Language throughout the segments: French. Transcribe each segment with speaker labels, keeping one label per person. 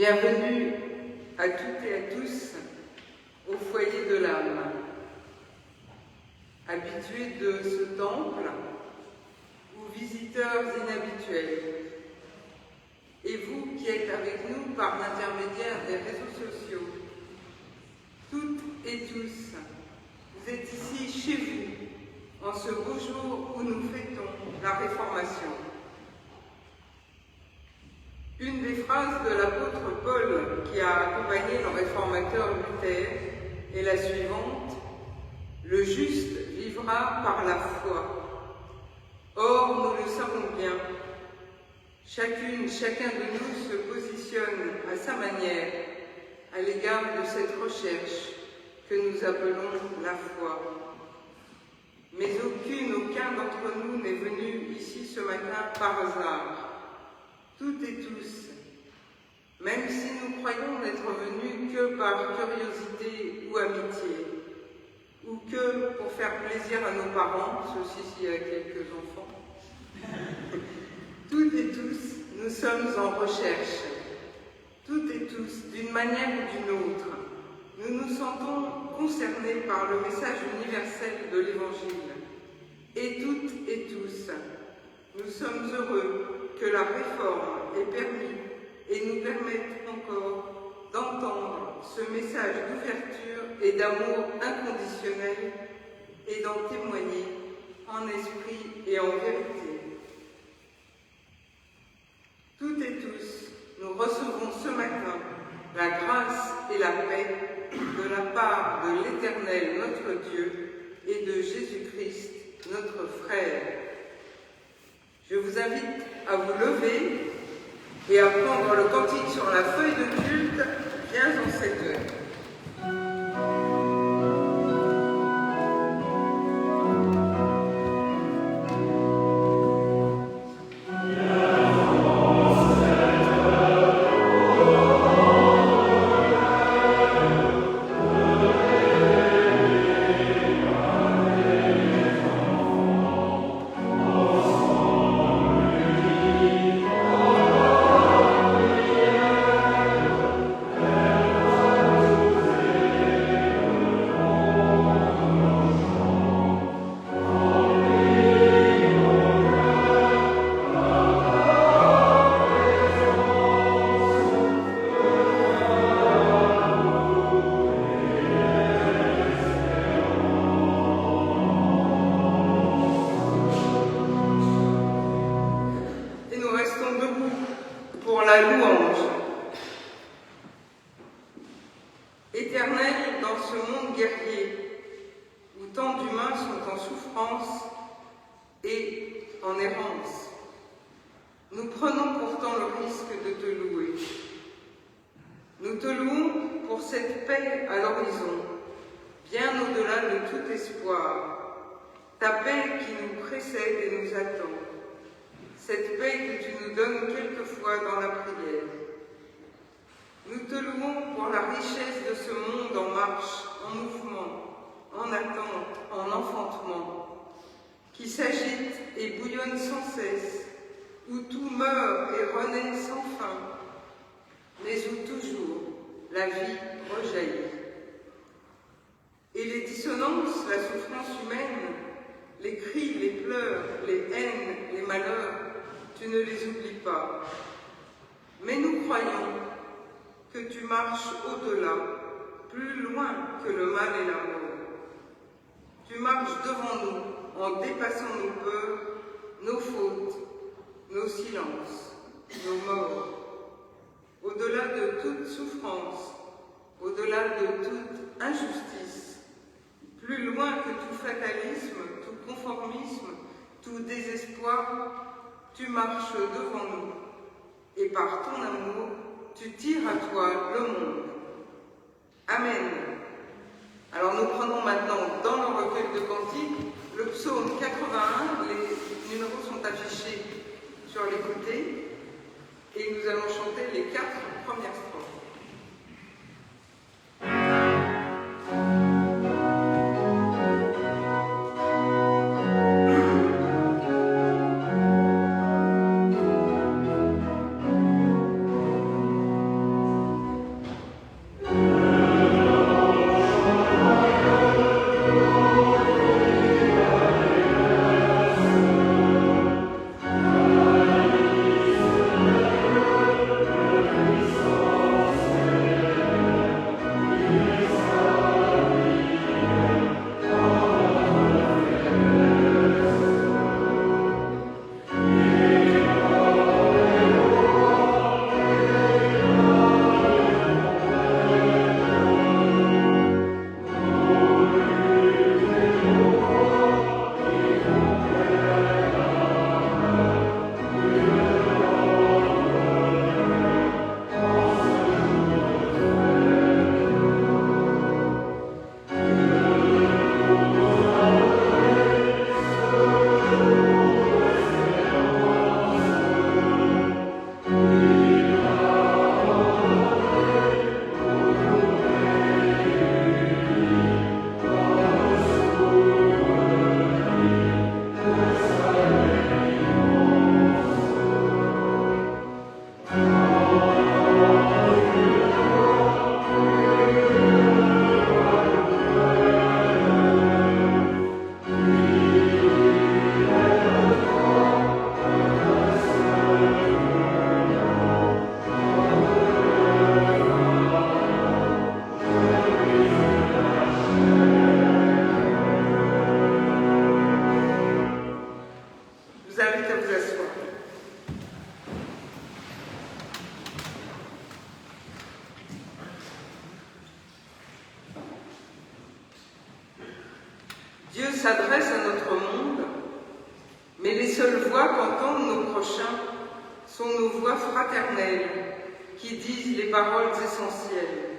Speaker 1: Bienvenue à toutes et à tous au foyer de l'âme. Habitués de ce temple ou visiteurs inhabituels, et vous qui êtes avec nous par l'intermédiaire des réseaux sociaux, toutes et tous, vous êtes ici chez vous en ce beau jour où nous fêtons la Réformation. Une des phrases de l'apôtre Paul qui a accompagné le réformateur Luther est la suivante: « Le juste vivra par la foi. » Or, nous le savons bien, chacune, chacun de nous se positionne à sa manière à l'égard de cette recherche que nous appelons la foi. Mais aucun d'entre nous n'est venu ici ce matin par hasard. Toutes et tous, même si nous croyons n'être venus que par curiosité ou amitié, ou que pour faire plaisir à nos parents, ceux-ci s'il y a quelques enfants, toutes et tous, nous sommes en recherche. Toutes et tous, d'une manière ou d'une autre, nous nous sentons concernés par le message universel de l'Évangile. Et toutes et tous, nous sommes heureux que la réforme ait permis et nous permette encore d'entendre ce message d'ouverture et d'amour inconditionnel et d'en témoigner en esprit et en vérité. Toutes et tous, nous recevons ce matin la grâce et la paix de la part de l'Éternel notre Dieu et de Jésus-Christ notre frère. Je vous invite à vous lever et à prendre le cantique sur la feuille de culte bien en cette heure. Éternel, dans ce monde guerrier, où tant d'humains sont en souffrance et en errance, nous prenons pourtant le risque de te louer. Nous te louons pour cette paix à l'horizon, bien au-delà de tout espoir, ta paix qui nous précède et nous attend, cette paix que tu nous donnes quelquefois dans la prière. Nous te louons pour la richesse de ce monde en marche, en mouvement, en attente, en enfantement, qui s'agite et bouillonne sans cesse, où tout meurt et renaît sans fin, mais où toujours la vie rejaillit. Et les dissonances, la souffrance humaine, les cris, les pleurs, les haines, les malheurs, tu ne les oublies pas. Mais nous croyons que tu marches au-delà, plus loin que le mal et la mort. Tu marches devant nous en dépassant nos peurs, nos fautes, nos silences, nos morts. Au-delà de toute souffrance, au-delà de toute injustice, plus loin que tout fatalisme, tout conformisme, tout désespoir, tu marches devant nous et par ton amour, tu tires à toi le monde. Amen. Alors nous prenons maintenant dans le recueil de cantiques le psaume 81, les numéros sont affichés sur les côtés, et nous allons chanter les 4 premières strophes. Dieu s'adresse à notre monde, mais les seules voix qu'entendent nos prochains sont nos voix fraternelles qui disent les paroles essentielles.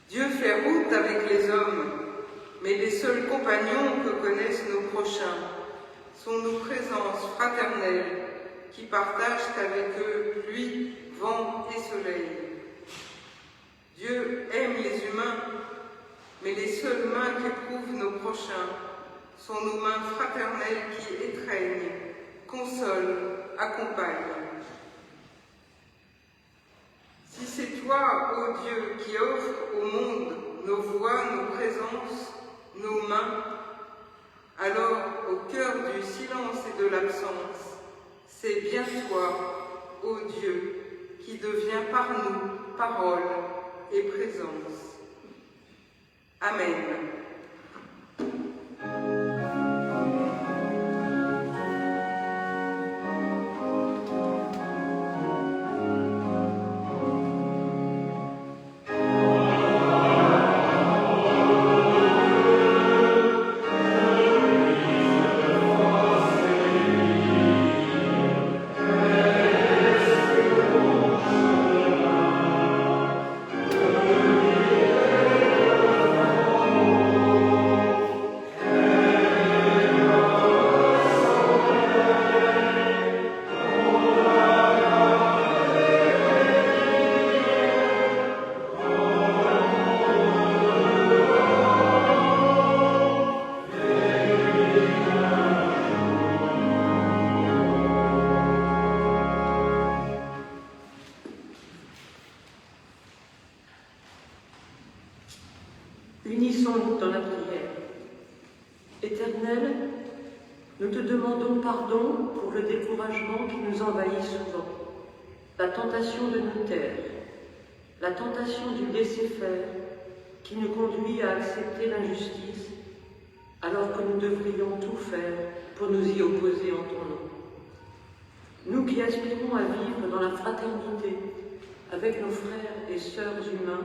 Speaker 1: Dieu fait route avec les hommes, mais les seuls compagnons que connaissent nos prochains sont nos présences fraternelles qui partagent avec eux pluie, vent et soleil. Dieu aime les humains, mais les seules mains qu'éprouvent nos prochains sont nos mains fraternelles qui étreignent, consolent, accompagnent. Si c'est toi, ô Dieu, qui offres au monde nos voix, nos présences, nos mains, alors au cœur du silence et de l'absence, c'est bien toi, ô Dieu, qui deviens par nous parole et présence. Amen.
Speaker 2: Unissons-nous dans la prière. Éternel, nous te demandons pardon pour le découragement qui nous envahit souvent, la tentation de nous taire, la tentation du laisser-faire qui nous conduit à accepter l'injustice alors que nous devrions tout faire pour nous y opposer en ton nom. Nous qui aspirons à vivre dans la fraternité avec nos frères et sœurs humains,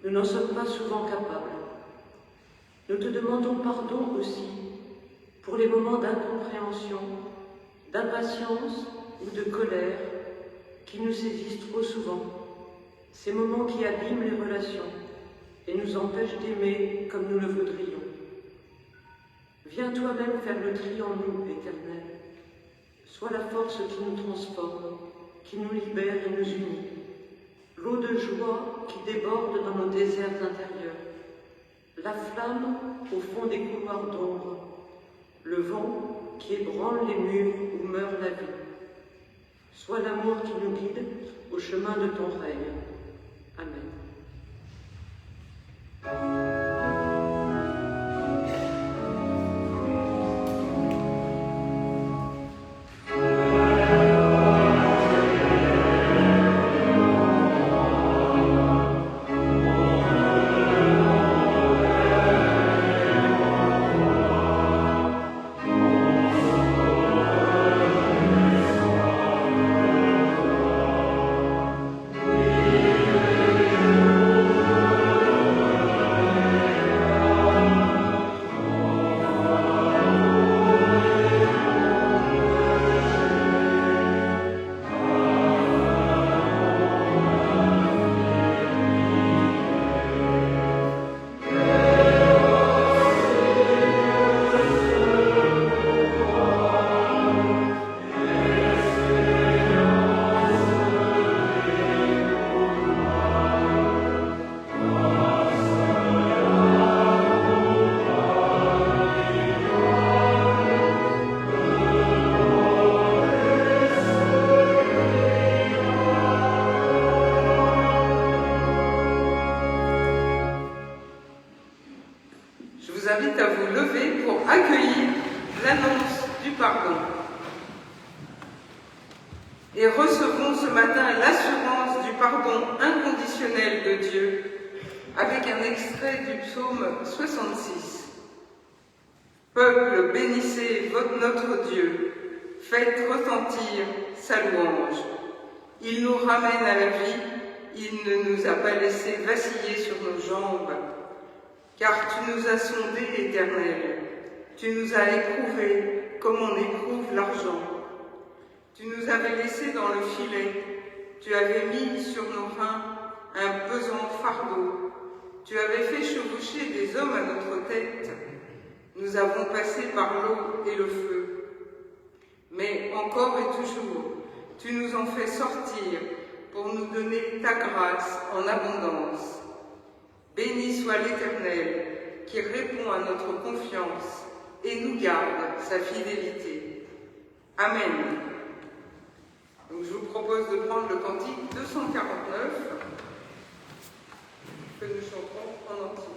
Speaker 2: nous n'en sommes pas souvent capables. Nous te demandons pardon aussi pour les moments d'incompréhension, d'impatience ou de colère qui nous saisissent trop souvent, ces moments qui abîment les relations et nous empêchent d'aimer comme nous le voudrions. Viens toi-même faire le tri en nous, Éternel. Sois la force qui nous transforme, qui nous libère et nous unit. L'eau de joie qui déborde dans nos déserts intérieurs, la flamme au fond des couloirs d'ombre, le vent qui ébranle les murs où meurt la vie. Sois l'amour qui nous guide au chemin de ton règne. Amen.
Speaker 1: Invite à vous lever pour accueillir l'annonce du pardon. Et recevons ce matin l'assurance du pardon inconditionnel de Dieu avec un extrait du psaume 66. Peuple, bénissez notre Dieu, faites retentir sa louange. Il nous ramène à la vie, il ne nous a pas laissé vaciller sur nos jambes. car tu nous as sondés, Éternel, tu nous as éprouvés comme on éprouve l'argent. Tu nous avais laissés dans le filet, tu avais mis sur nos reins un pesant fardeau, tu avais fait chevaucher des hommes à notre tête. Nous avons passé par l'eau et le feu. Mais encore et toujours, tu nous en fais sortir pour nous donner ta grâce en abondance. Béni soit l'Éternel qui répond à notre confiance et nous garde sa fidélité. Amen. Donc je vous propose de prendre le cantique 249 que nous chantons en entier.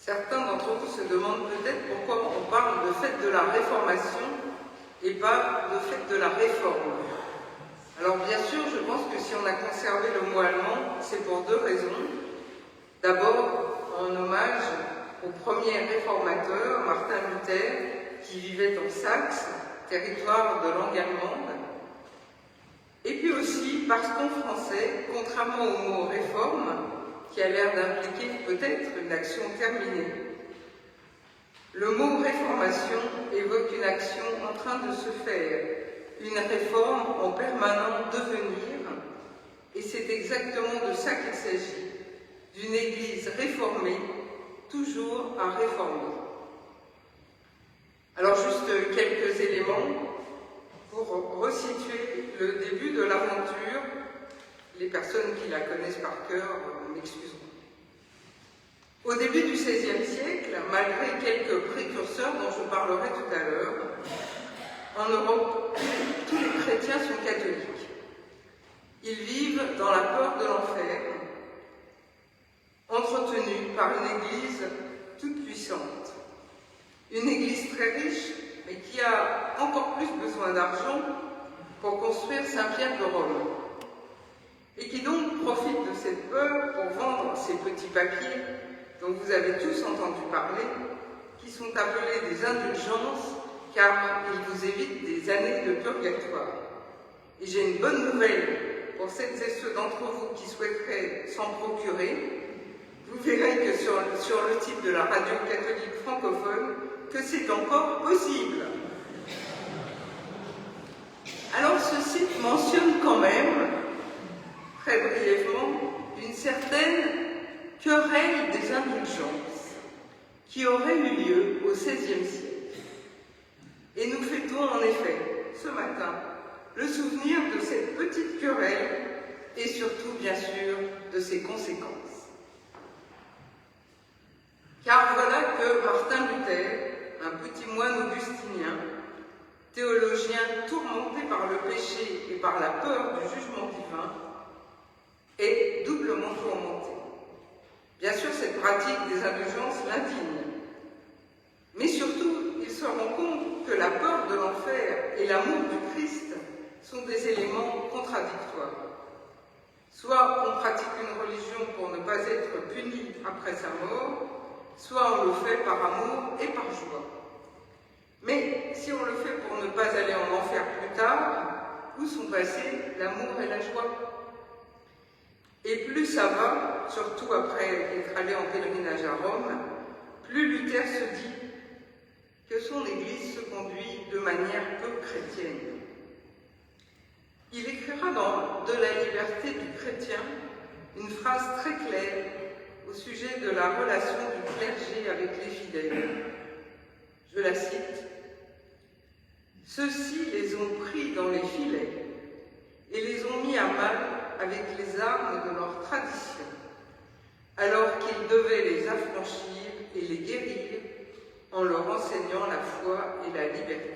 Speaker 1: Certains d'entre vous se demandent peut-être pourquoi on parle de fête de la Réformation et pas de fête de la Réforme. Alors bien sûr, je pense que si on a conservé le mot allemand, c'est pour deux raisons. D'abord, en hommage au premier réformateur, Martin Luther, qui vivait en Saxe, territoire de langue allemande. Et puis aussi parce qu'en français, contrairement au mot « réforme », qui a l'air d'impliquer peut-être une action terminée, le mot « réformation » évoque une action en train de se faire, une réforme en permanent devenir, et c'est exactement de ça qu'il s'agit, d'une Église réformée, toujours à réformer. Alors juste quelques éléments pour resituer le début de l'aventure. Les personnes qui la connaissent par cœur m'excuseront. Au début du XVIe siècle, malgré quelques précurseurs dont je parlerai tout à l'heure, en Europe, tous les chrétiens sont catholiques. Ils vivent dans la peur de l'enfer, entretenus par une Église toute puissante. Une Église très riche, mais qui a encore plus besoin d'argent pour construire Saint-Pierre de Rome. Et qui donc profite de cette peur pour vendre ces petits papiers dont vous avez tous entendu parler, qui sont appelés des indulgences, car ils vous évitent des années de purgatoire. Et j'ai une bonne nouvelle pour celles et ceux d'entre vous qui souhaiteraient s'en procurer. Vous verrez que sur le titre de la radio catholique francophone, que c'est encore possible. Alors ce site mentionne quand même, très brièvement, une certaine querelle des indulgences qui aurait eu lieu au XVIe siècle. Et nous fêtons en effet, ce matin, le souvenir de cette petite querelle et surtout, bien sûr, de ses conséquences. Car voilà que Martin Luther, un petit moine augustinien, théologien tourmenté par le péché et par la peur du jugement divin, est doublement tourmenté. Bien sûr, cette pratique des indulgences l'indigne, mais surtout, il se rend compte que la peur de l'enfer et l'amour du Christ sont des éléments contradictoires. Soit on pratique une religion pour ne pas être puni après sa mort, soit on le fait par amour et par joie. Mais si on le fait pour ne pas aller en enfer plus tard, où sont passés l'amour et la joie? Et plus ça va, surtout après être allé en pèlerinage à Rome, plus Luther se dit que son Église se conduit de manière peu chrétienne. Il écrira dans « De la liberté du chrétien » une phrase très claire au sujet de la relation du clergé avec les fidèles. Je la cite. « Ceux-ci les ont pris dans les filets et les ont mis à mal avec les armes de leur tradition, alors qu'ils devaient les affranchir et les guérir en leur enseignant la foi et la liberté. »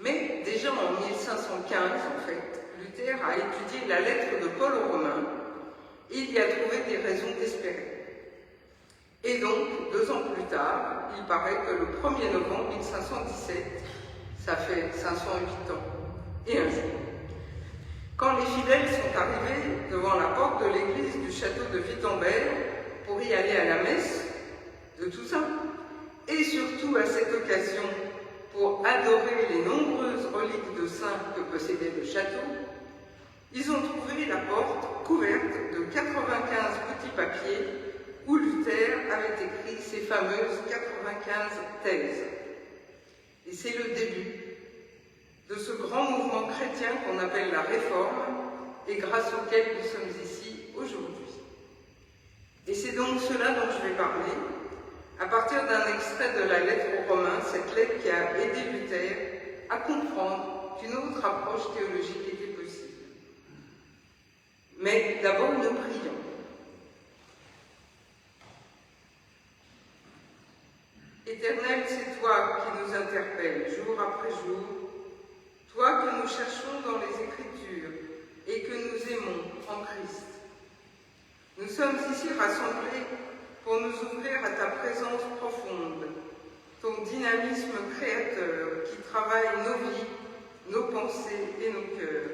Speaker 1: Mais déjà en 1515, en fait, Luther a étudié la lettre de Paul aux Romains et il y a trouvé des raisons d'espérer. Et donc, 2 ans plus tard, il paraît que le 1er novembre 1517, ça fait 508 ans et un jour, quand les fidèles sont arrivés devant la porte de l'église du château de Wittenberg pour y aller à la messe de Toussaint, et surtout à cette occasion pour adorer les nombreuses reliques de saints que possédait le château, ils ont trouvé la porte couverte de 95 petits papiers où Luther avait écrit ses fameuses 95 thèses. Et c'est le début de ce grand mouvement chrétien qu'on appelle la Réforme et grâce auquel nous sommes ici aujourd'hui. Et c'est donc cela dont je vais parler, à partir d'un extrait de la lettre aux Romains, cette lettre qui a aidé Luther à comprendre qu'une autre approche théologique était possible. Mais d'abord, nous prions. Éternel, c'est toi qui nous interpelles jour après jour, toi que nous cherchons dans les Écritures et que nous aimons en Christ. Nous sommes ici rassemblés pour nous ouvrir à ta présence profonde, ton dynamisme créateur qui travaille nos vies, nos pensées et nos cœurs.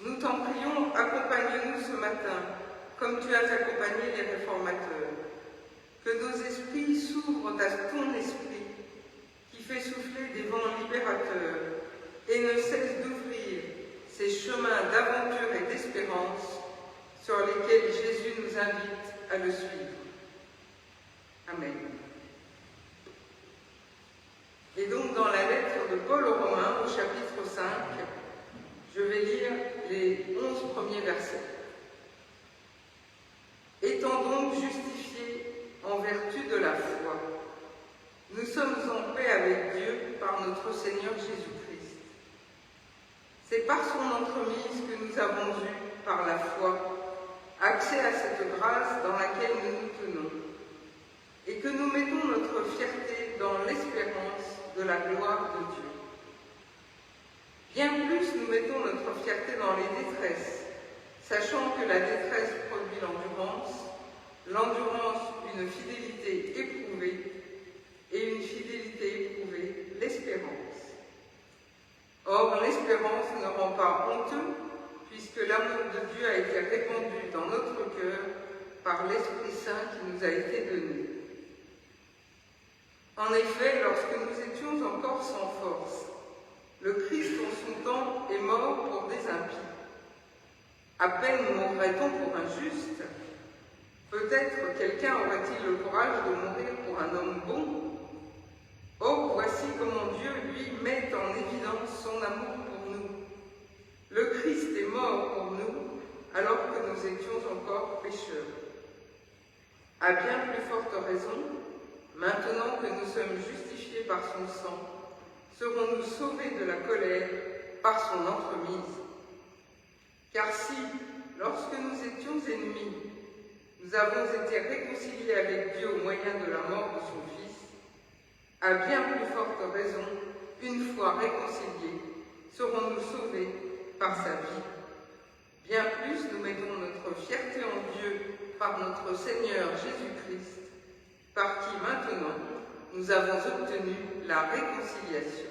Speaker 1: Nous t'en prions, accompagne-nous ce matin, comme tu as accompagné les réformateurs. Que nos esprits s'ouvrent à ton esprit, qui fait souffler des vents libérateurs et ne cesse d'ouvrir ces chemins d'aventure et d'espérance sur lesquels Jésus nous invite à le suivre. Amen. Et donc dans la lettre de Paul aux Romains, au chapitre 5, je vais lire les 11 premiers versets. Étant donc justifiés en vertu de la foi, nous sommes en paix avec Dieu par notre Seigneur Jésus-Christ. C'est par son entremise que nous avons eu, par la foi, accès à cette grâce dans laquelle nous nous tenons, et que nous mettons notre fierté dans l'espérance de la gloire de Dieu. Bien plus, nous mettons notre fierté dans les détresses, sachant que la détresse produit l'endurance, l'endurance une fidélité éprouvée, et une fidélité éprouvée l'espérance. Or, l'espérance ne rend pas honteux, puisque l'amour de Dieu a été répandu dans notre cœur par l'Esprit Saint qui nous a été donné. En effet, lorsque nous étions encore sans force, le Christ en son temps est mort pour des impies. À peine mourrait-on pour un juste. Peut-être quelqu'un aurait-il le courage de mourir pour un homme bon. Or, voici comment Dieu, lui, met en évidence son amour pour nous. Le Christ est mort pour nous, alors que nous étions encore pécheurs. À bien plus forte raison, maintenant que nous sommes justifiés par son sang, serons-nous sauvés de la colère par son entremise. Car si, lorsque nous étions ennemis, nous avons été réconciliés avec Dieu au moyen de la mort de son Fils, à bien plus forte raison, une fois réconciliés, serons-nous sauvés par sa vie. Bien plus, nous mettons notre fierté en Dieu par notre Seigneur Jésus-Christ, par qui maintenant nous avons obtenu la réconciliation.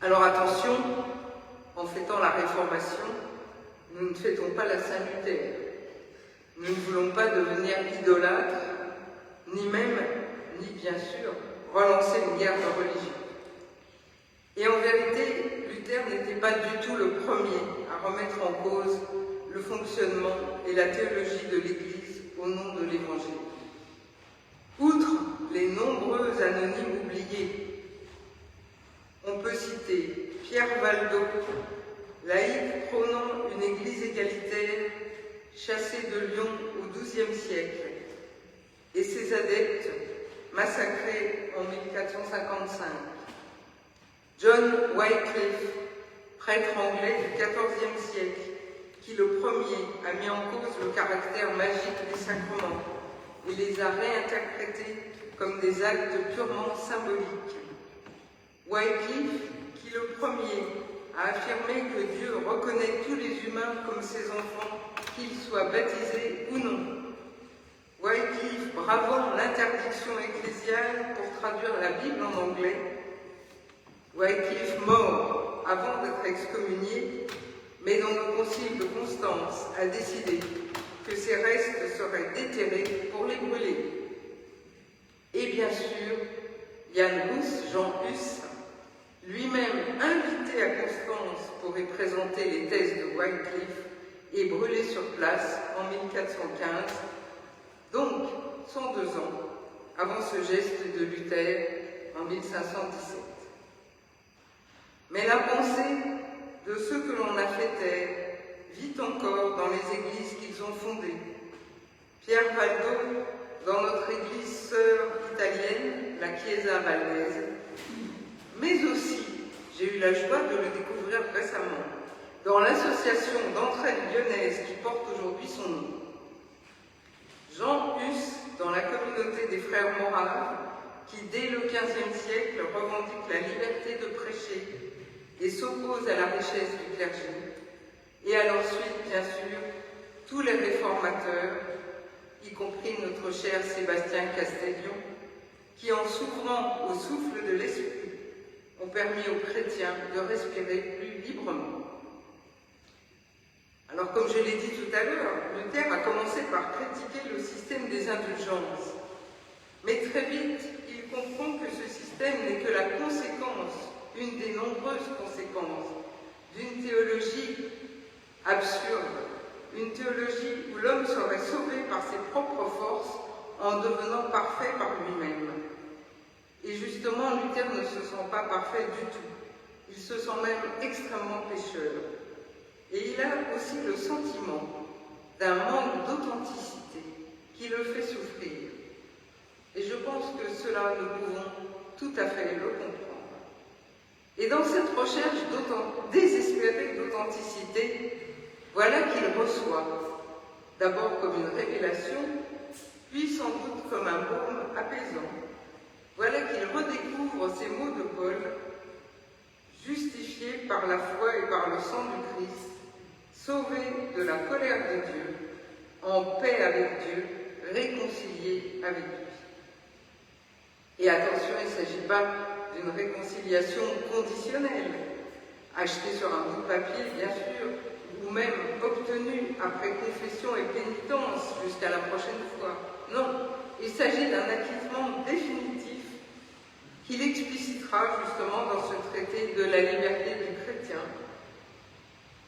Speaker 1: Alors attention, en fêtant la Réformation, nous ne fêtons pas la Saint-Luther. Nous ne voulons pas devenir idolâtres, ni bien sûr, relancer une guerre de religion. Et en vérité, Luther n'était pas du tout le premier à remettre en cause le fonctionnement et la théologie de l'Église au nom de l'Évangile. Outre les nombreux anonymes oubliés, on peut citer Pierre Valdo, laïc prônant une église égalitaire, chassé de Lyon au XIIe siècle, et ses adeptes massacrés en 1455. John Wycliffe, prêtre anglais du XIVe siècle, qui le premier a mis en cause le caractère magique des sacrements et les a réinterprétés comme des actes purement symboliques. Wycliffe, qui le premier a affirmé que Dieu reconnaît tous les humains comme ses enfants, qu'ils soient baptisés ou non. Wycliffe, bravant l'interdiction ecclésiale pour traduire la Bible en anglais. Wycliffe, mort avant d'être excommunié, mais dont le concile de Constance a décidé que ses restes seraient déterrés pour les brûler. Et bien sûr, Jan Hus, Jean Hus, lui-même invité à Constance pour y présenter les thèses de Wycliffe et brûlé sur place en 1415, donc 102 ans avant ce geste de Luther en 1517. Mais la pensée de ceux que l'on a fait taire vit encore dans les églises qu'ils ont fondées. Pierre Valdo, dans notre église sœur italienne, la Chiesa Valdese, mais aussi, j'ai eu la joie de le découvrir récemment, dans l'association d'entraide lyonnaise qui porte aujourd'hui son nom. Jean Hus, dans la communauté des frères moraves, qui dès le XVe siècle revendique la liberté de prêcher et s'oppose à la richesse du clergé, et à leur suite, bien sûr, tous les réformateurs, y compris notre cher Sébastien Castellion, qui en s'ouvrant au souffle de l'Esprit, ont permis aux chrétiens de respirer plus librement. Alors, comme je l'ai dit tout à l'heure, Luther a commencé par critiquer le système des indulgences. Mais très vite, il comprend que ce système n'est que la conséquence, une des nombreuses conséquences, d'une théologie absurde, une théologie où l'homme serait sauvé par ses propres forces en devenant parfait par lui-même. Et justement, Luther ne se sent pas parfait du tout. Il se sent même extrêmement pécheur. Et il a aussi le sentiment d'un manque d'authenticité qui le fait souffrir. Et je pense que cela, nous pouvons tout à fait le comprendre. Et dans cette recherche désespérée d'authenticité, voilà qu'il reçoit, d'abord comme une révélation, puis sans doute comme un baume apaisant. Voilà qu'il redécouvre ces mots de Paul, justifié par la foi et par le sang du Christ, sauvé de la colère de Dieu, en paix avec Dieu, réconcilié avec lui. Et attention, il ne s'agit pas d'une réconciliation conditionnelle, achetée sur un bout de papier, bien sûr, ou même obtenue après confession et pénitence jusqu'à la prochaine fois. Non, il s'agit d'un acquittement définitif qu'il explicitera justement dans ce traité de la liberté du chrétien.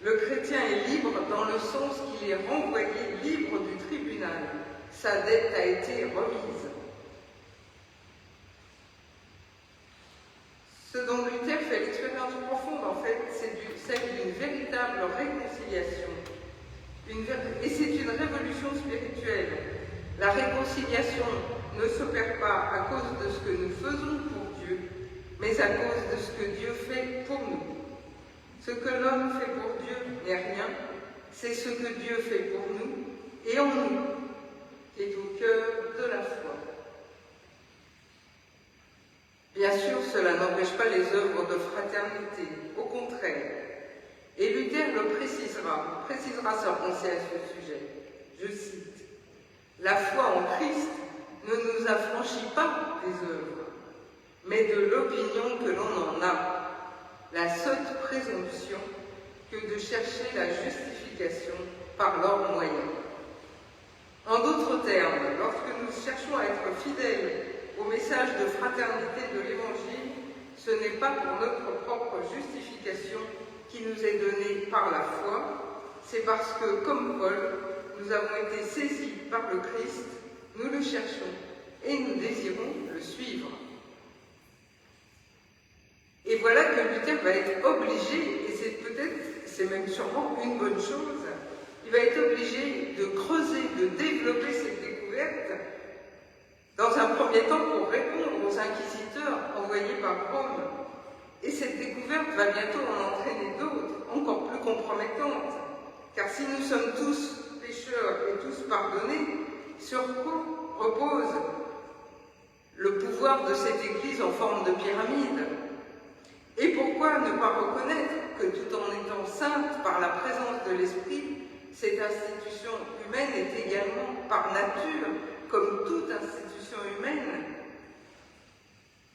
Speaker 1: Le chrétien est libre dans le sens qu'il est renvoyé libre du tribunal. Sa dette a été remise. Ce dont Luther fait l'expérience profonde, en fait, c'est celle d'une véritable réconciliation. Et c'est une révolution spirituelle. La réconciliation ne s'opère pas à cause de ce que nous faisons pour Dieu, mais à cause de ce que Dieu fait pour nous. Ce que l'homme fait pour Dieu n'est rien, c'est ce que Dieu fait pour nous et en nous, qui est au cœur de la foi. Bien sûr, cela n'empêche pas les œuvres de fraternité, au contraire. Et Luther le précisera sa pensée à ce sujet. Je cite, « La foi en Christ ne nous affranchit pas des œuvres, mais de l'opinion que l'on en a, la sotte présomption que de chercher la justification par leurs moyens. » En d'autres termes, lorsque nous cherchons à être fidèles au message de fraternité de l'Évangile, ce n'est pas pour notre propre justification qui nous est donnée par la foi, c'est parce que, comme Paul, nous avons été saisis par le Christ, nous le cherchons et nous désirons le suivre. Et voilà que Luther va être obligé, et c'est même sûrement une bonne chose, il va être obligé de creuser, de développer cette découverte, dans un premier temps pour répondre aux inquisiteurs envoyés par Rome. Et cette découverte va bientôt en entraîner d'autres, encore plus compromettantes, car si nous sommes tous pécheurs et tous pardonnés, sur quoi repose le pouvoir de cette Église en forme de pyramide? Et pourquoi ne pas reconnaître que tout en étant sainte par la présence de l'Esprit, cette institution humaine est également par nature, comme toute institution humaine,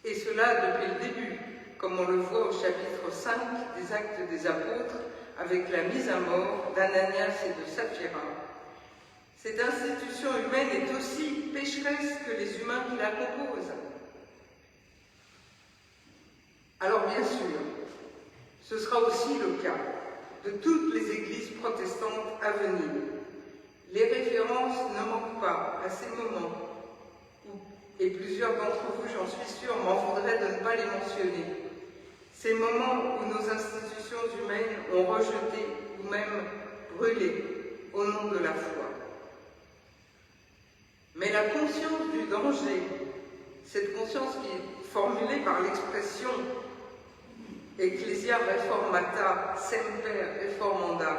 Speaker 1: et cela depuis le début, comme on le voit au chapitre 5 des Actes des Apôtres, avec la mise à mort d'Ananias et de Saphira. Cette institution humaine est aussi pécheresse que les humains qui la composent. Alors bien sûr, ce sera aussi le cas de toutes les églises protestantes à venir. Les références ne manquent pas à ces moments où, et plusieurs d'entre vous, j'en suis sûre, m'en voudraient de ne pas les mentionner, ces moments où nos institutions humaines ont rejeté ou même brûlé au nom de la foi. Mais la conscience du danger, cette conscience qui est formulée par l'expression Ecclesia reformata semper reformanda,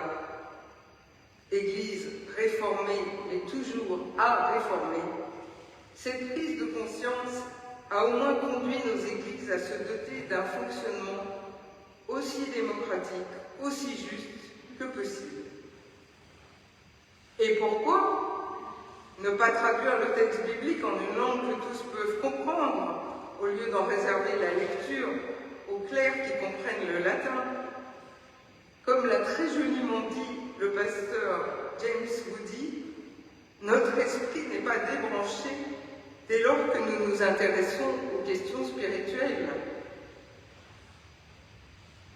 Speaker 1: Église réformée, mais toujours à réformer, cette prise de conscience a au moins conduit nos églises à se doter d'un fonctionnement aussi démocratique, aussi juste que possible. Et pourquoi ne pas traduire le texte biblique en une langue que tous peuvent comprendre, au lieu d'en réserver la lecture aux clercs qui comprennent le latin? Comme l'a très joliment dit le pasteur James Woody, notre esprit n'est pas débranché dès lors que nous nous intéressons aux questions spirituelles.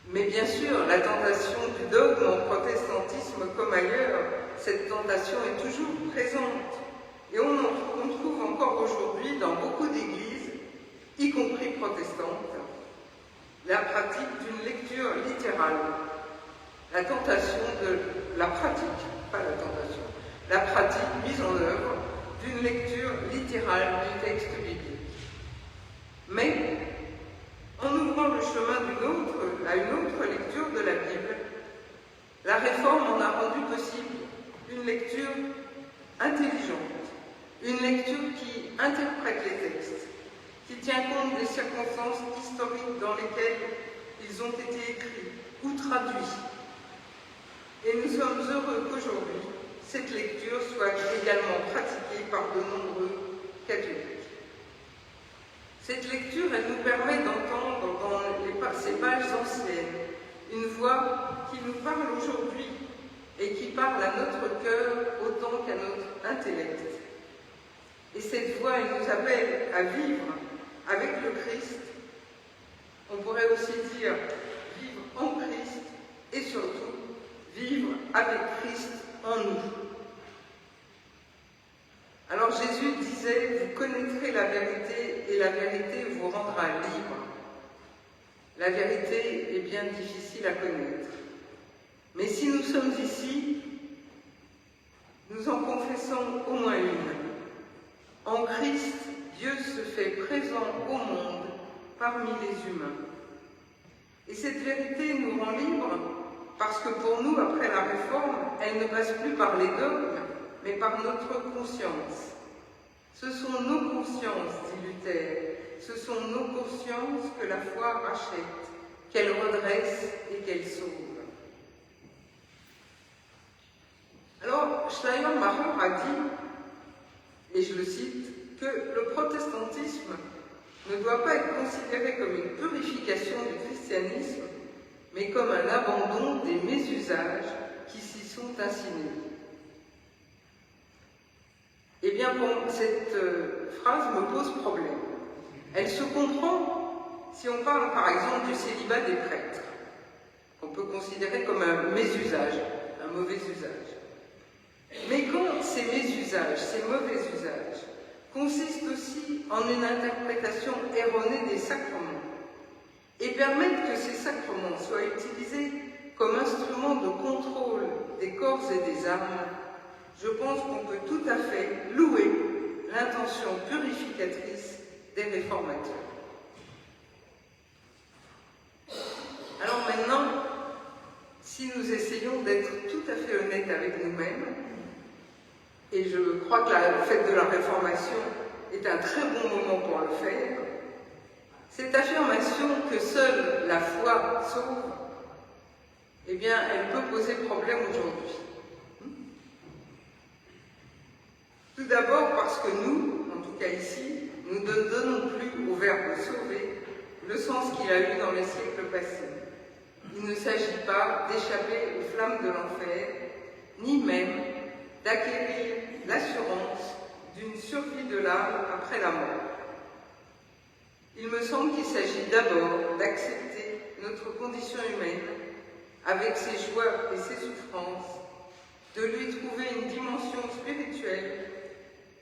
Speaker 1: Mais bien sûr, la tentation du dogme en protestantisme comme ailleurs, cette tentation est toujours présente. Et on trouve encore aujourd'hui dans beaucoup d'églises, y compris protestantes, la pratique d'une lecture littérale. la tentation de la pratique, pas la tentation, la pratique mise en œuvre d'une lecture littérale du texte biblique. Mais, en ouvrant le chemin à une autre lecture de la Bible, la Réforme en a rendu possible une lecture intelligente, une lecture qui interprète les textes, qui tient compte des circonstances historiques dans lesquelles ils ont été écrits ou traduits. Et nous sommes heureux qu'aujourd'hui, cette lecture soit également pratiquée par de nombreux catholiques. Cette lecture, elle nous permet d'entendre dans ces pages anciennes une voix qui nous parle aujourd'hui et qui parle à notre cœur autant qu'à notre intellect. Et cette voix, elle nous appelle à vivre avec le Christ. On pourrait aussi dire vivre en Christ et surtout vivre avec Christ en nous. Alors Jésus disait, vous connaîtrez la vérité et la vérité vous rendra libre. La vérité est bien difficile à connaître. Mais si nous sommes ici, nous en confessons au moins une. En Christ, Dieu se fait présent au monde parmi les humains. Et cette vérité nous rend libres parce que pour nous, après la Réforme, elle ne passe plus par les dogmes, mais par notre conscience. Ce sont nos consciences, dit Luther, ce sont nos consciences que la foi rachète, qu'elle redresse et qu'elle sauve. Alors, Schleiermacher a dit, et je le cite, que le protestantisme ne doit pas être considéré comme une purification du christianisme, mais comme un abandon des mésusages qui s'y sont insinués. Eh bien, cette phrase me pose problème. Elle se comprend si on parle par exemple du célibat des prêtres, qu'on peut considérer comme un mésusage, un mauvais usage. Mais quand ces mésusages, ces mauvais usages, consistent aussi en une interprétation erronée des sacrements et permettent que ces sacrements soient utilisés comme instrument de contrôle des corps et des âmes, je pense qu'on peut tout à fait louer l'intention purificatrice des réformateurs. Alors maintenant, si nous essayons d'être tout à fait honnêtes avec nous-mêmes, et je crois que la fête de la Réformation est un très bon moment pour le faire, cette affirmation que seule la foi sauve, eh bien, elle peut poser problème aujourd'hui. Tout d'abord parce que nous, en tout cas ici, nous ne donnons plus au verbe sauver le sens qu'il a eu dans les siècles passés. Il ne s'agit pas d'échapper aux flammes de l'enfer, ni même d'acquérir l'assurance d'une survie de l'âme après la mort. Il me semble qu'il s'agit d'abord d'accepter notre condition humaine avec ses joies et ses souffrances, de lui trouver une dimension spirituelle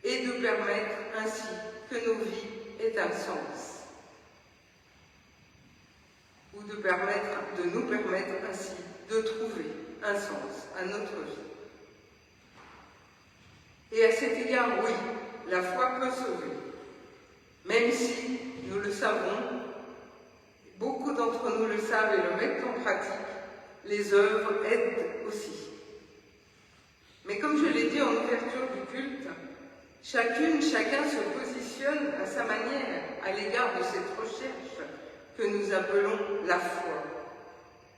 Speaker 1: et de permettre ainsi que nos vies aient un sens. Ou de nous permettre ainsi de trouver un sens à notre vie. Et à cet égard, oui, la foi peut sauver. Même si, nous le savons, beaucoup d'entre nous le savent et le mettent en pratique, les œuvres aident aussi. Mais comme je l'ai dit en ouverture du culte, chacun se positionne à sa manière à l'égard de cette recherche que nous appelons la foi.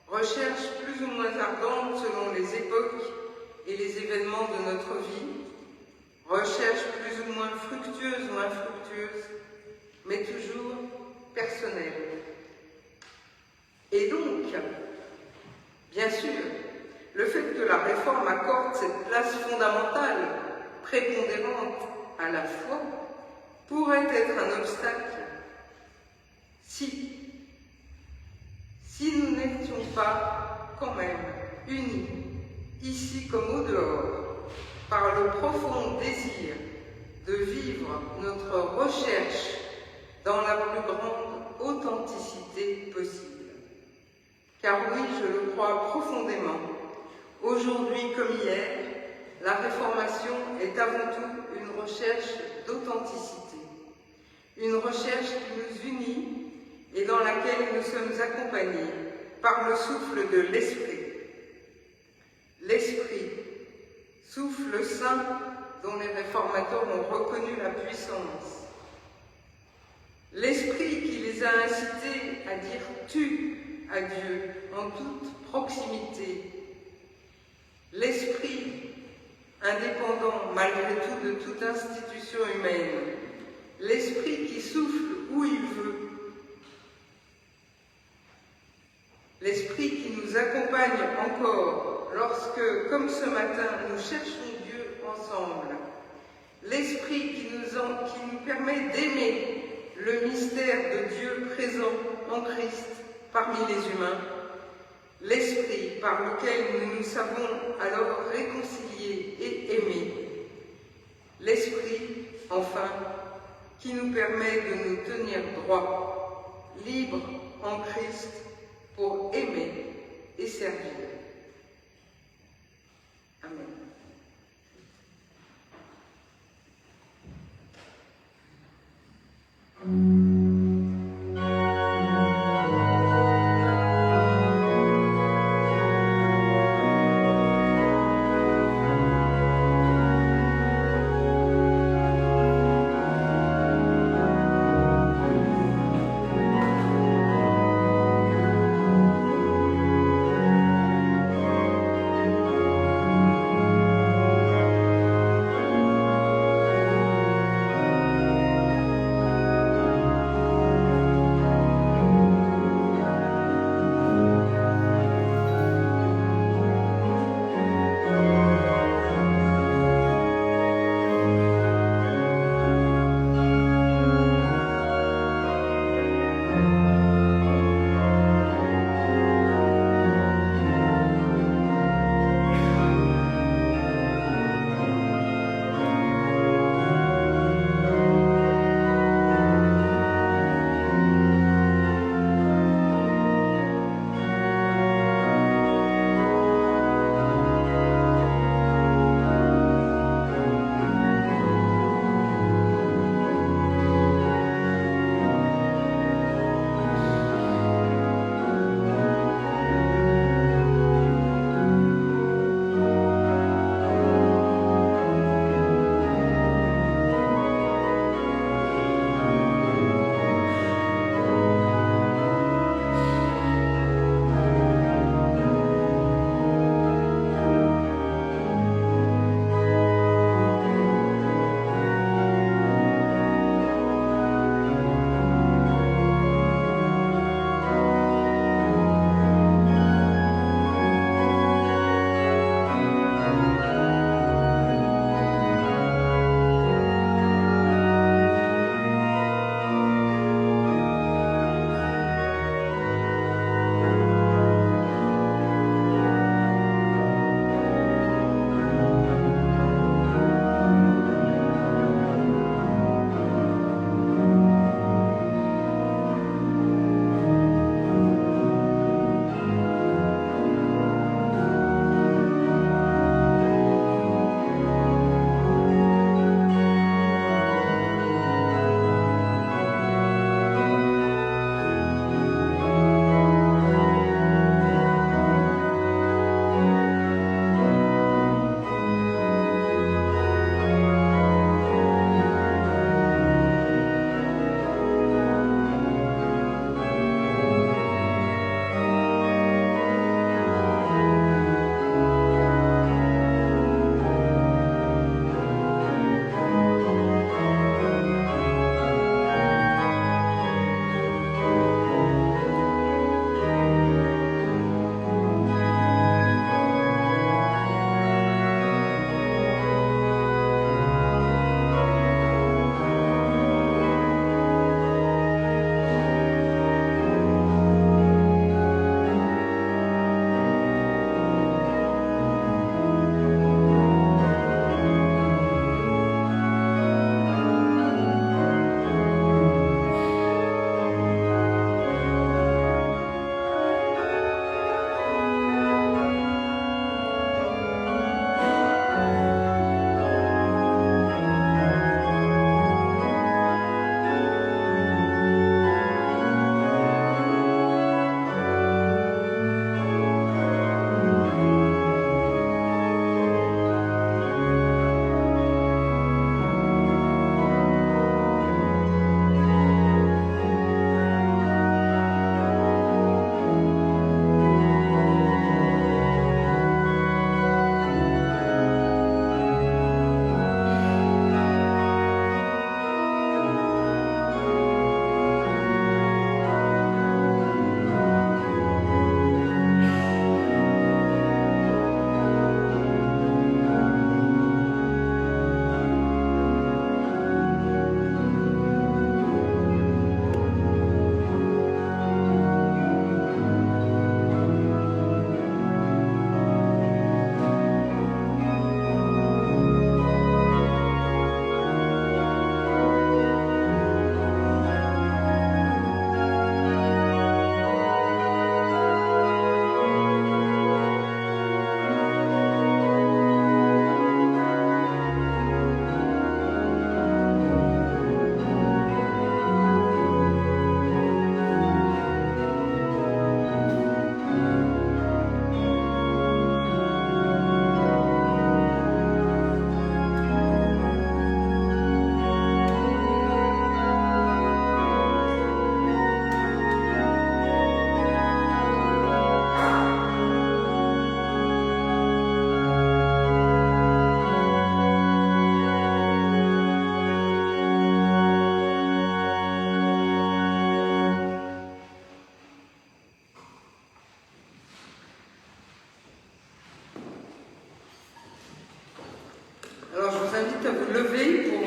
Speaker 1: Recherche plus ou moins ardente selon les époques et les événements de notre vie, recherche plus ou moins fructueuse ou infructueuse, mais toujours personnelle. Et donc, bien sûr, le fait que la Réforme accorde cette place fondamentale, prépondérante à la foi, pourrait être un obstacle si nous n'étions pas quand même unis, ici comme au dehors, par le profond désir de vivre notre recherche dans la plus grande authenticité possible. Car car oui, je le crois profondément, aujourd'hui comme hier, la réformation est avant tout une recherche d'authenticité, une recherche qui nous unit et dans laquelle nous sommes accompagnés par le souffle de l'Esprit. L'Esprit, souffle saint dont les réformateurs ont reconnu la puissance. L'Esprit qui les a incités à dire « tu » à Dieu en toute proximité. L'Esprit, indépendant malgré tout de toute institution humaine. L'Esprit qui souffle où il veut. L'Esprit qui nous accompagne encore lorsque, comme ce matin, nous cherchons Dieu ensemble. L'Esprit qui nous permet d'aimer le mystère de Dieu présent en Christ parmi les humains. L'Esprit par lequel nous nous savons alors réconciliés et aimés. L'Esprit, enfin, qui nous permet de nous tenir droits, libres en Christ, pour aimer et servir. Amen.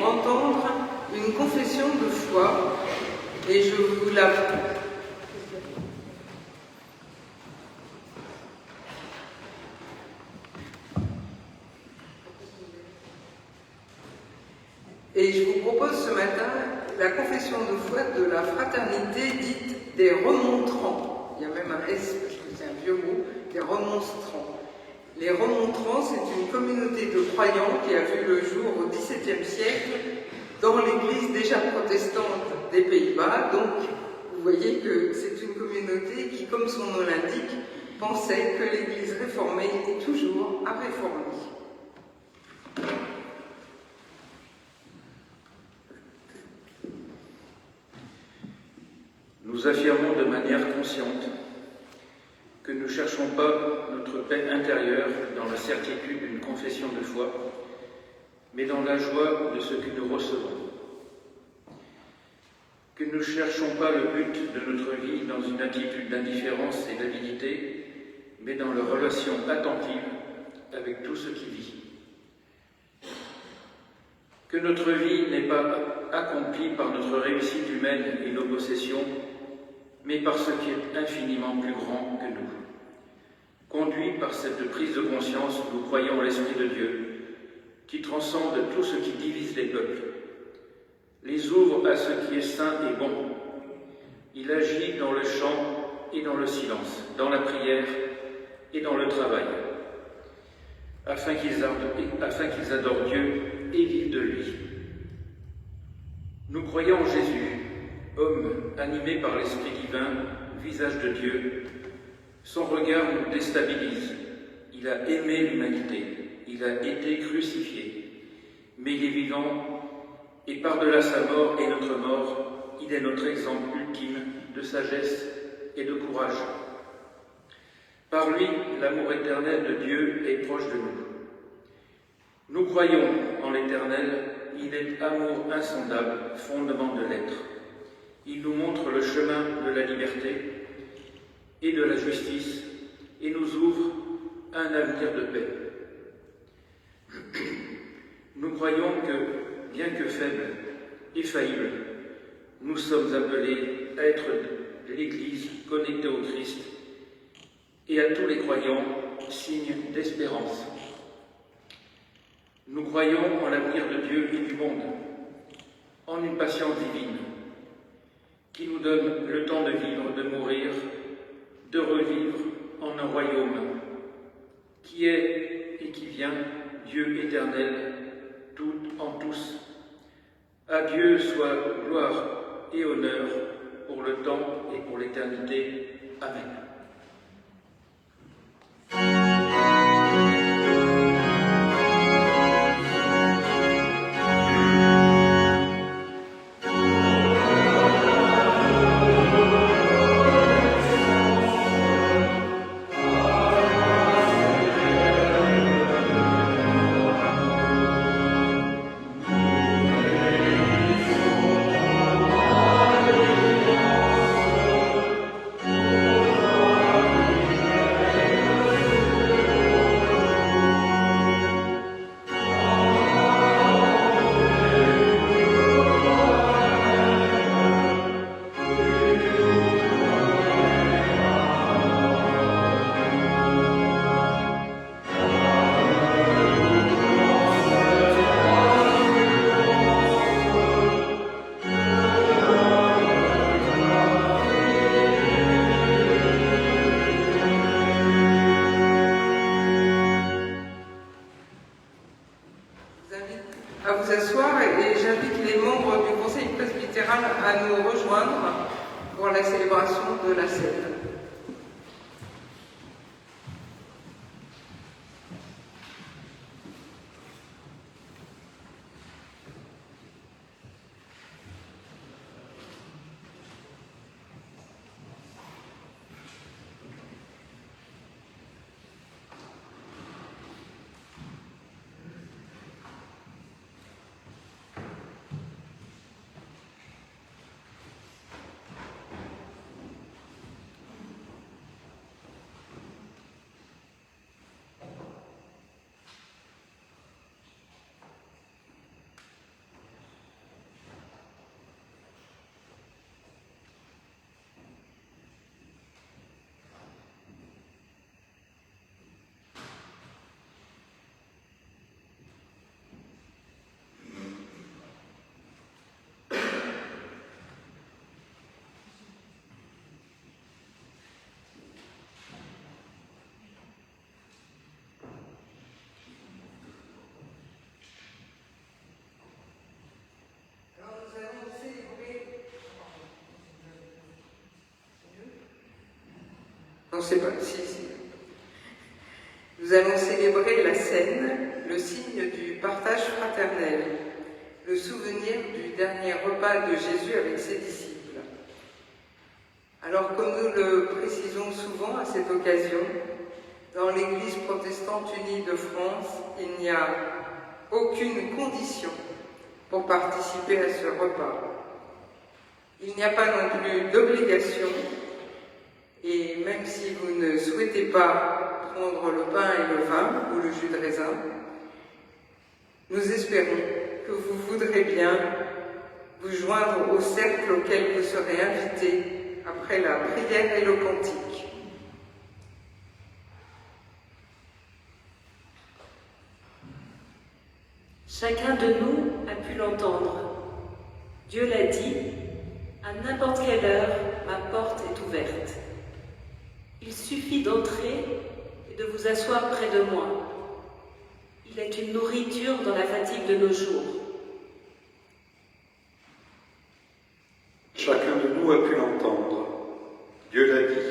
Speaker 1: entendre une confession de foi et je vous la Et je vous propose ce matin la confession de foi de la fraternité dite des remontrants. Il y a même un S, parce que c'est un vieux mot, des remonstrants. Les remontrants, c'est une communauté de croyants qui a vu le jour au XVIIe siècle dans l'église déjà protestante des Pays-Bas. Donc, vous voyez que c'est une communauté qui, comme son nom l'indique, pensait que l'église réformée est toujours à réformer.
Speaker 3: Nous affirmons de manière consciente que nous ne cherchons pas notre paix intérieure dans la certitude d'une confession de foi, mais dans la joie de ce que nous recevons. Que nous ne cherchons pas le but de notre vie dans une attitude d'indifférence et d'avidité, mais dans la relation attentive avec tout ce qui vit. Que notre vie n'est pas accomplie par notre réussite humaine et nos possessions, mais par ce qui est infiniment plus grand que nous. Conduits par cette prise de conscience, nous croyons en l'Esprit de Dieu, qui transcende tout ce qui divise les peuples, les ouvre à ce qui est saint et bon. Il agit dans le chant et dans le silence, dans la prière et dans le travail, afin qu'ils adorent Dieu et vivent de lui. Nous croyons en Jésus, homme animé par l'Esprit divin, visage de Dieu. Son regard nous déstabilise. Il a aimé l'humanité, il a été crucifié, mais il est vivant, et par-delà sa mort et notre mort, il est notre exemple ultime de sagesse et de courage. Par lui, l'amour éternel de Dieu est proche de nous. Nous croyons en l'Éternel, il est amour insondable, fondement de l'être. Il nous montre le chemin de la liberté et de la justice et nous ouvre un avenir de paix. Nous croyons que, bien que faibles et faillibles, nous sommes appelés à être de l'Église connectée au Christ et à tous les croyants, signe d'espérance. Nous croyons en l'avenir de Dieu et du monde, en une patience divine, qui nous donne le temps de vivre, de mourir, de revivre en un royaume qui est et qui vient, Dieu éternel, tout en tous. À Dieu soit gloire et honneur pour le temps et pour l'éternité. Amen.
Speaker 1: à vous asseoir et j'invite les membres du Conseil presbytéral à nous rejoindre pour la célébration de la scène. Non, c'est pas... Si. Nous allons célébrer la scène, le signe du partage fraternel, le souvenir du dernier repas de Jésus avec ses disciples. Alors, comme nous le précisons souvent à cette occasion, dans l'Église protestante unie de France, il n'y a aucune condition pour participer à ce repas. Il n'y a pas non plus d'obligation, et même si vous ne souhaitez pas prendre le pain et le vin ou le jus de raisin, nous espérons que vous voudrez bien vous joindre au cercle auquel vous serez invités après la prière et le cantique.
Speaker 2: Chacun de nous a pu l'entendre. Dieu l'a dit, à n'importe quelle heure, ma porte est ouverte. Il suffit d'entrer et de vous asseoir près de moi. Il est une nourriture dans la fatigue de nos jours.
Speaker 4: Chacun de nous a pu l'entendre. Dieu l'a dit,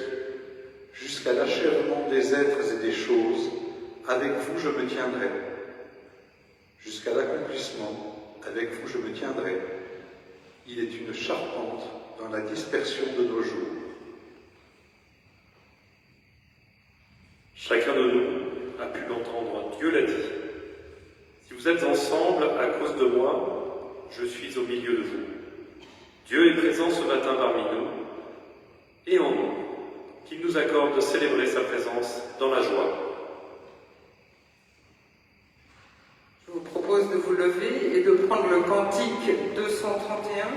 Speaker 4: jusqu'à l'achèvement des êtres et des choses, avec vous je me tiendrai. Jusqu'à l'accomplissement, avec vous je me tiendrai. Il est une charpente dans la dispersion de nos jours.
Speaker 5: Chacun de nous a pu l'entendre, Dieu l'a dit. Si vous êtes ensemble à cause de moi, je suis au milieu de vous. Dieu est présent ce matin parmi nous et en nous, qu'il nous accorde de célébrer sa présence dans la joie.
Speaker 1: Je vous propose de vous lever et de prendre le cantique 231.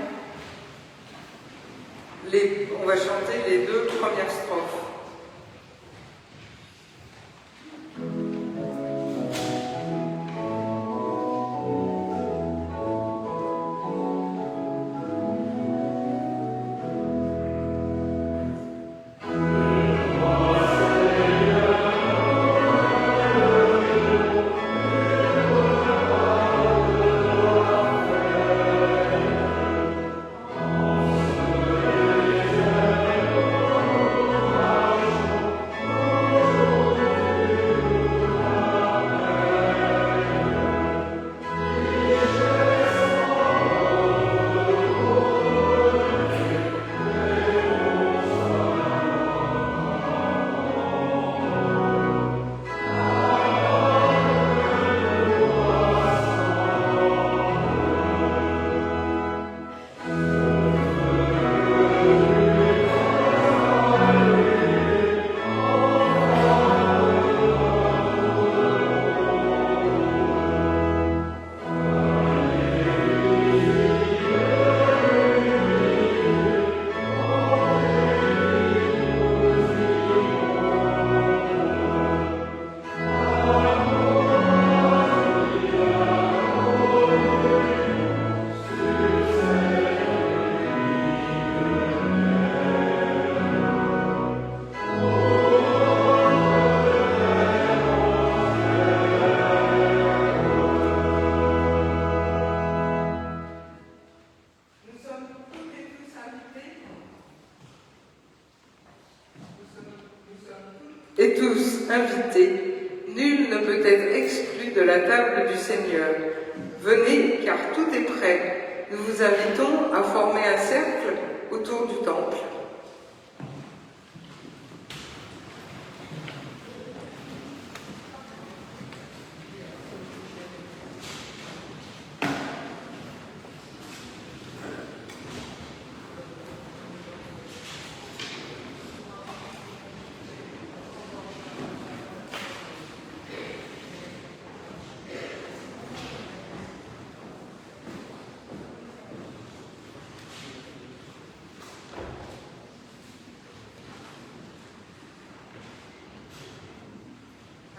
Speaker 1: On va chanter les 2 premières strophes. Et tous invités, nul ne peut être exclu de la table du Seigneur. Venez, car tout est prêt. Nous vous invitons à former un cercle autour du temple.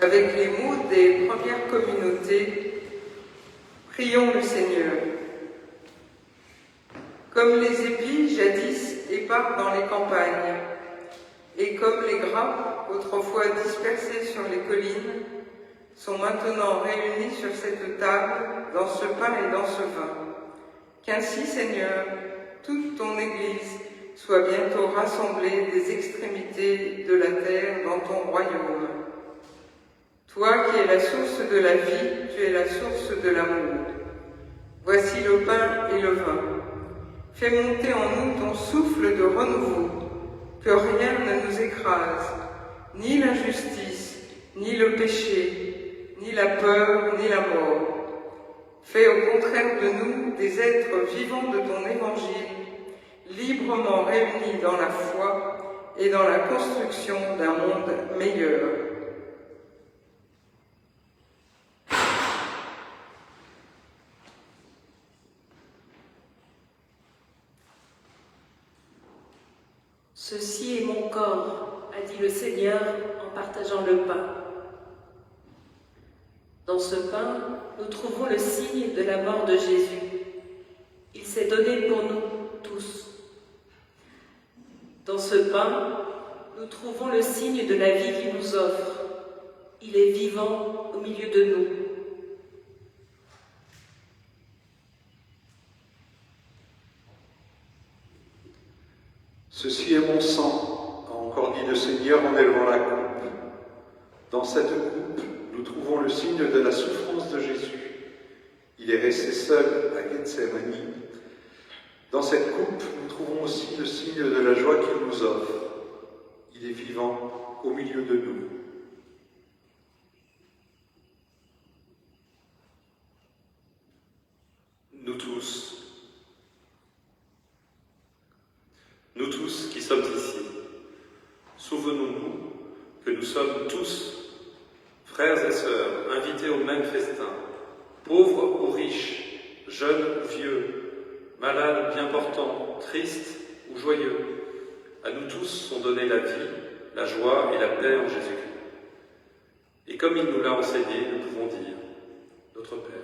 Speaker 1: Avec les mots des premières communautés, prions le Seigneur. Comme les épis jadis épars dans les campagnes, et comme les grappes autrefois dispersées sur les collines, sont maintenant réunis sur cette table, dans ce pain et dans ce vin. Qu'ainsi, Seigneur, toute ton Église soit bientôt rassemblée des extrémités de la terre dans ton royaume. Toi qui es la source de la vie, tu es la source de l'amour. Voici le pain et le vin. Fais monter en nous ton souffle de renouveau, que rien ne nous écrase, ni l'injustice, ni le péché, ni la peur, ni la mort. Fais au contraire de nous des êtres vivants de ton évangile, librement réunis dans la foi et dans la construction d'un monde meilleur.
Speaker 2: Ceci est mon corps, a dit le Seigneur en partageant le pain. Dans ce pain, nous trouvons le signe de la mort de Jésus. Il s'est donné pour nous tous. Dans ce pain, nous trouvons le signe de la vie qu'il nous offre. Il est vivant au milieu de nous.
Speaker 4: Ceci est mon sang, a encore dit le Seigneur en élevant la coupe. Dans cette coupe, nous trouvons le signe de la souffrance de Jésus. Il est resté seul à Gethsémani. Dans cette coupe, nous trouvons aussi le signe de la joie qu'il nous offre. Il est vivant au milieu de nous.
Speaker 5: Nous tous qui sommes ici, souvenons-nous que nous sommes tous, frères et sœurs, invités au même festin, pauvres ou riches, jeunes ou vieux, malades ou bien portants, tristes ou joyeux. À nous tous sont donnés la vie, la joie et la paix en Jésus-Christ. Et comme il nous l'a enseigné, nous pouvons dire « Notre Père ».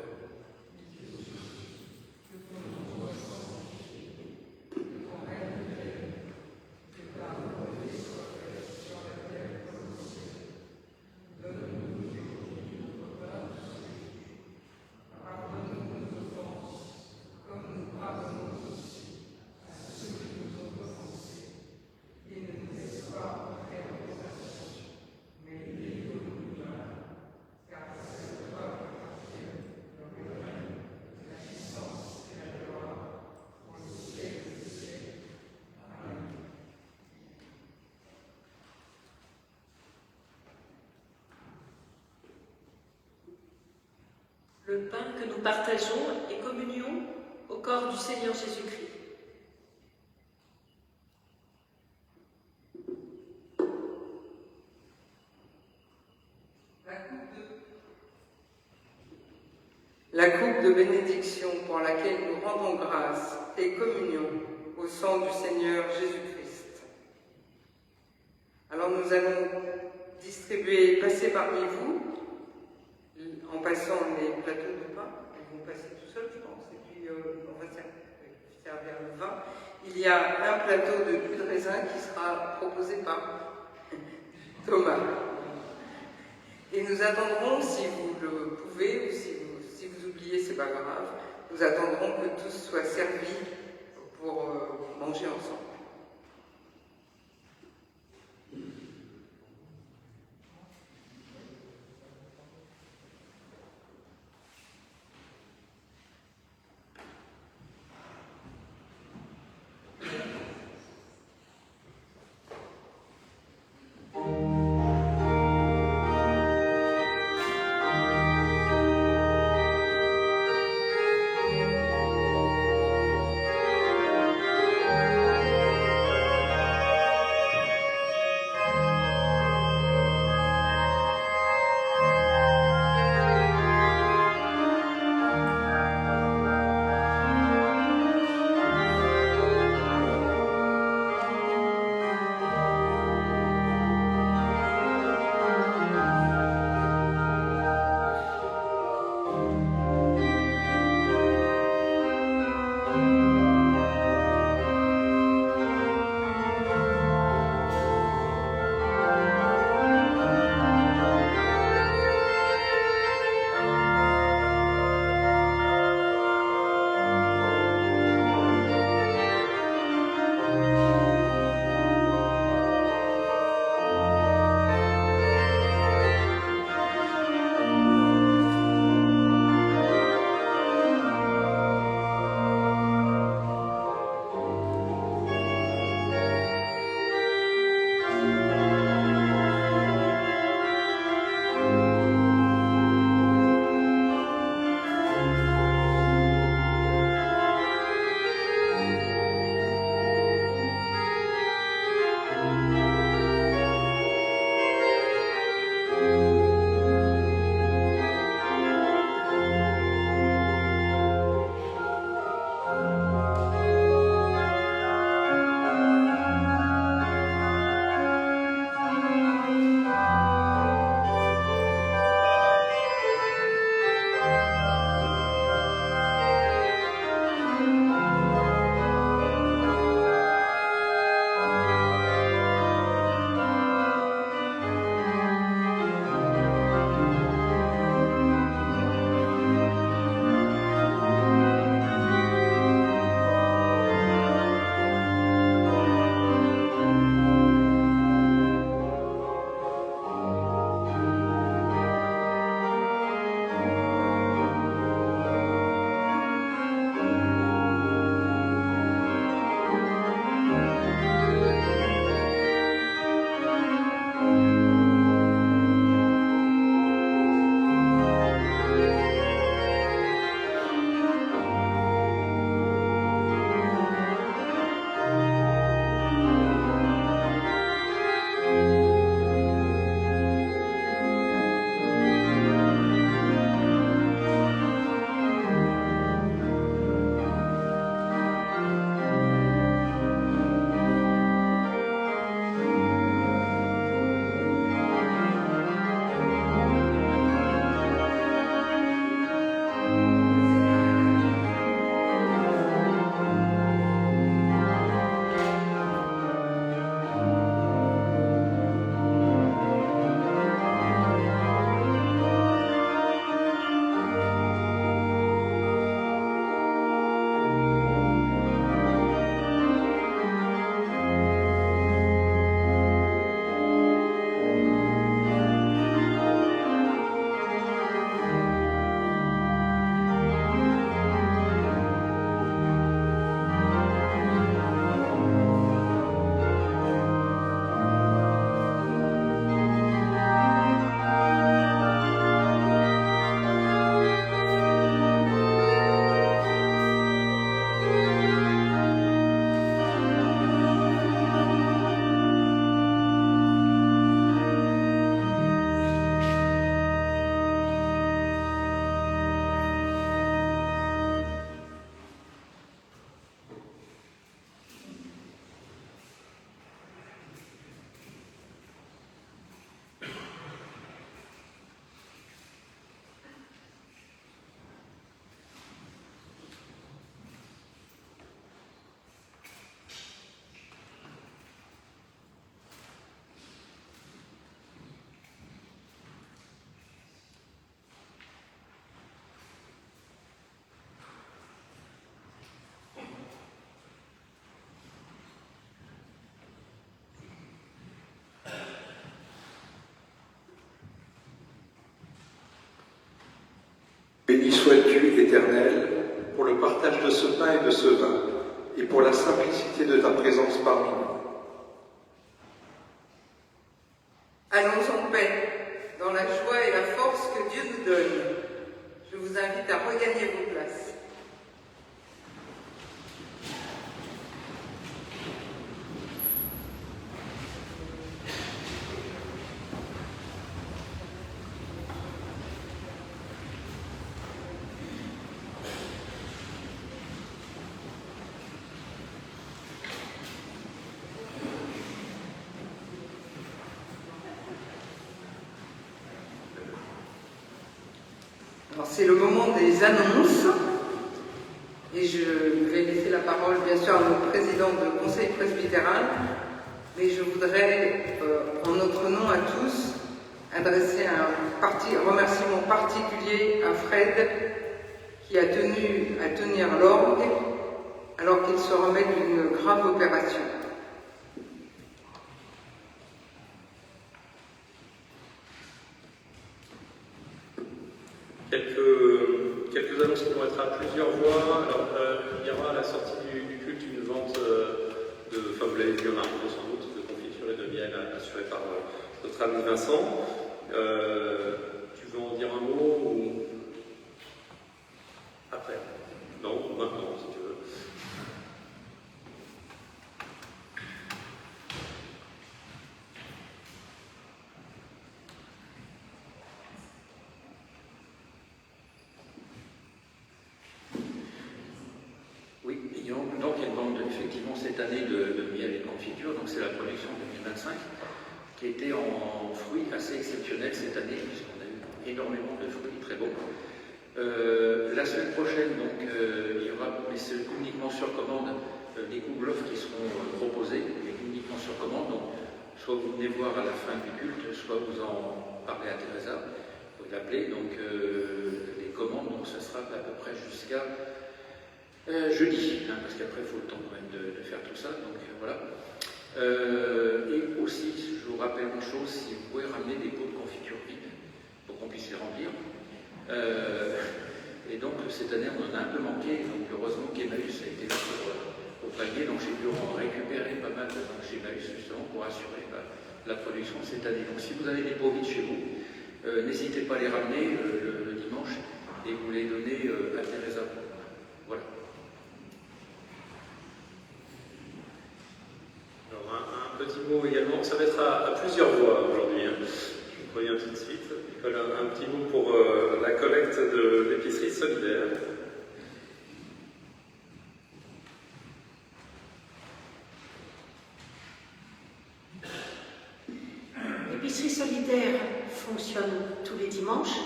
Speaker 2: Le pain que nous partageons est communion au corps du Seigneur Jésus-Christ.
Speaker 1: La coupe de bénédiction pour laquelle nous rendons grâce est communion au sang du Seigneur Jésus-Christ. Alors nous allons distribuer, passer parmi vous, en passant les plateaux de pain. Ils vont passer tout seuls, je pense, et puis on va servir le vin. Il y a un plateau de jus de raisin qui sera proposé par Thomas. Et nous attendrons, si vous le pouvez, ou si vous oubliez, c'est pas grave, nous attendrons que tous soient servis pour manger ensemble.
Speaker 4: de ce pain et de ce vin, et pour la simplicité de ta présence parmi nous.
Speaker 1: Allons en paix, dans la joie et la force que Dieu nous donne. Je vous invite à regagner vos places. C'est le moment des annonces et je vais laisser la parole bien sûr à notre président du conseil presbytéral, mais je voudrais en notre nom à tous adresser un remerciement particulier à Fred qui a tenu à tenir l'orgue alors qu'il se remet d'une grave opération.
Speaker 5: Quelques annonces qui vont être à plusieurs voix. Alors, il y aura à la sortie du culte une vente enfin vous l'avez vu en arrivant sans doute, de confiture et de miel assurée par notre ami Vincent. Tu veux en dire un mot ou après? Non, maintenant si tu veux.
Speaker 3: Donc il y a une vente effectivement cette année de miel et de confiture, donc c'est la production 2025 qui était en fruits assez exceptionnels cette année, puisqu'on a eu énormément de fruits très bons. La semaine prochaine, donc, il y aura, mais c'est uniquement sur commande, des gougloffs qui seront proposés, mais uniquement sur commande. Donc, soit vous venez voir à la fin du culte, soit vous en parlez à Teresa, vous l'appelez. Donc les commandes, donc ça sera à peu près jusqu'à jeudi, parce qu'après il faut le temps quand même de faire tout ça, donc voilà. Et aussi, je vous rappelle une chose, si vous pouvez ramener des pots de confiture vides pour qu'on puisse les remplir. Et donc cette année on en a un peu manqué, donc heureusement qu'Emmaüs a été là pour pallier, donc j'ai pu en récupérer pas mal chez Emmaüs justement pour assurer la production cette année. Donc si vous avez des pots vides chez vous, n'hésitez pas à les ramener le dimanche et vous les donnez à Teresa. Voilà.
Speaker 5: Un petit mot également, ça va être à plusieurs voix aujourd'hui, hein. Je vous préviens tout de suite. Un petit mot pour la collecte de l'épicerie solidaire.
Speaker 6: L'épicerie solidaire fonctionne tous les dimanches.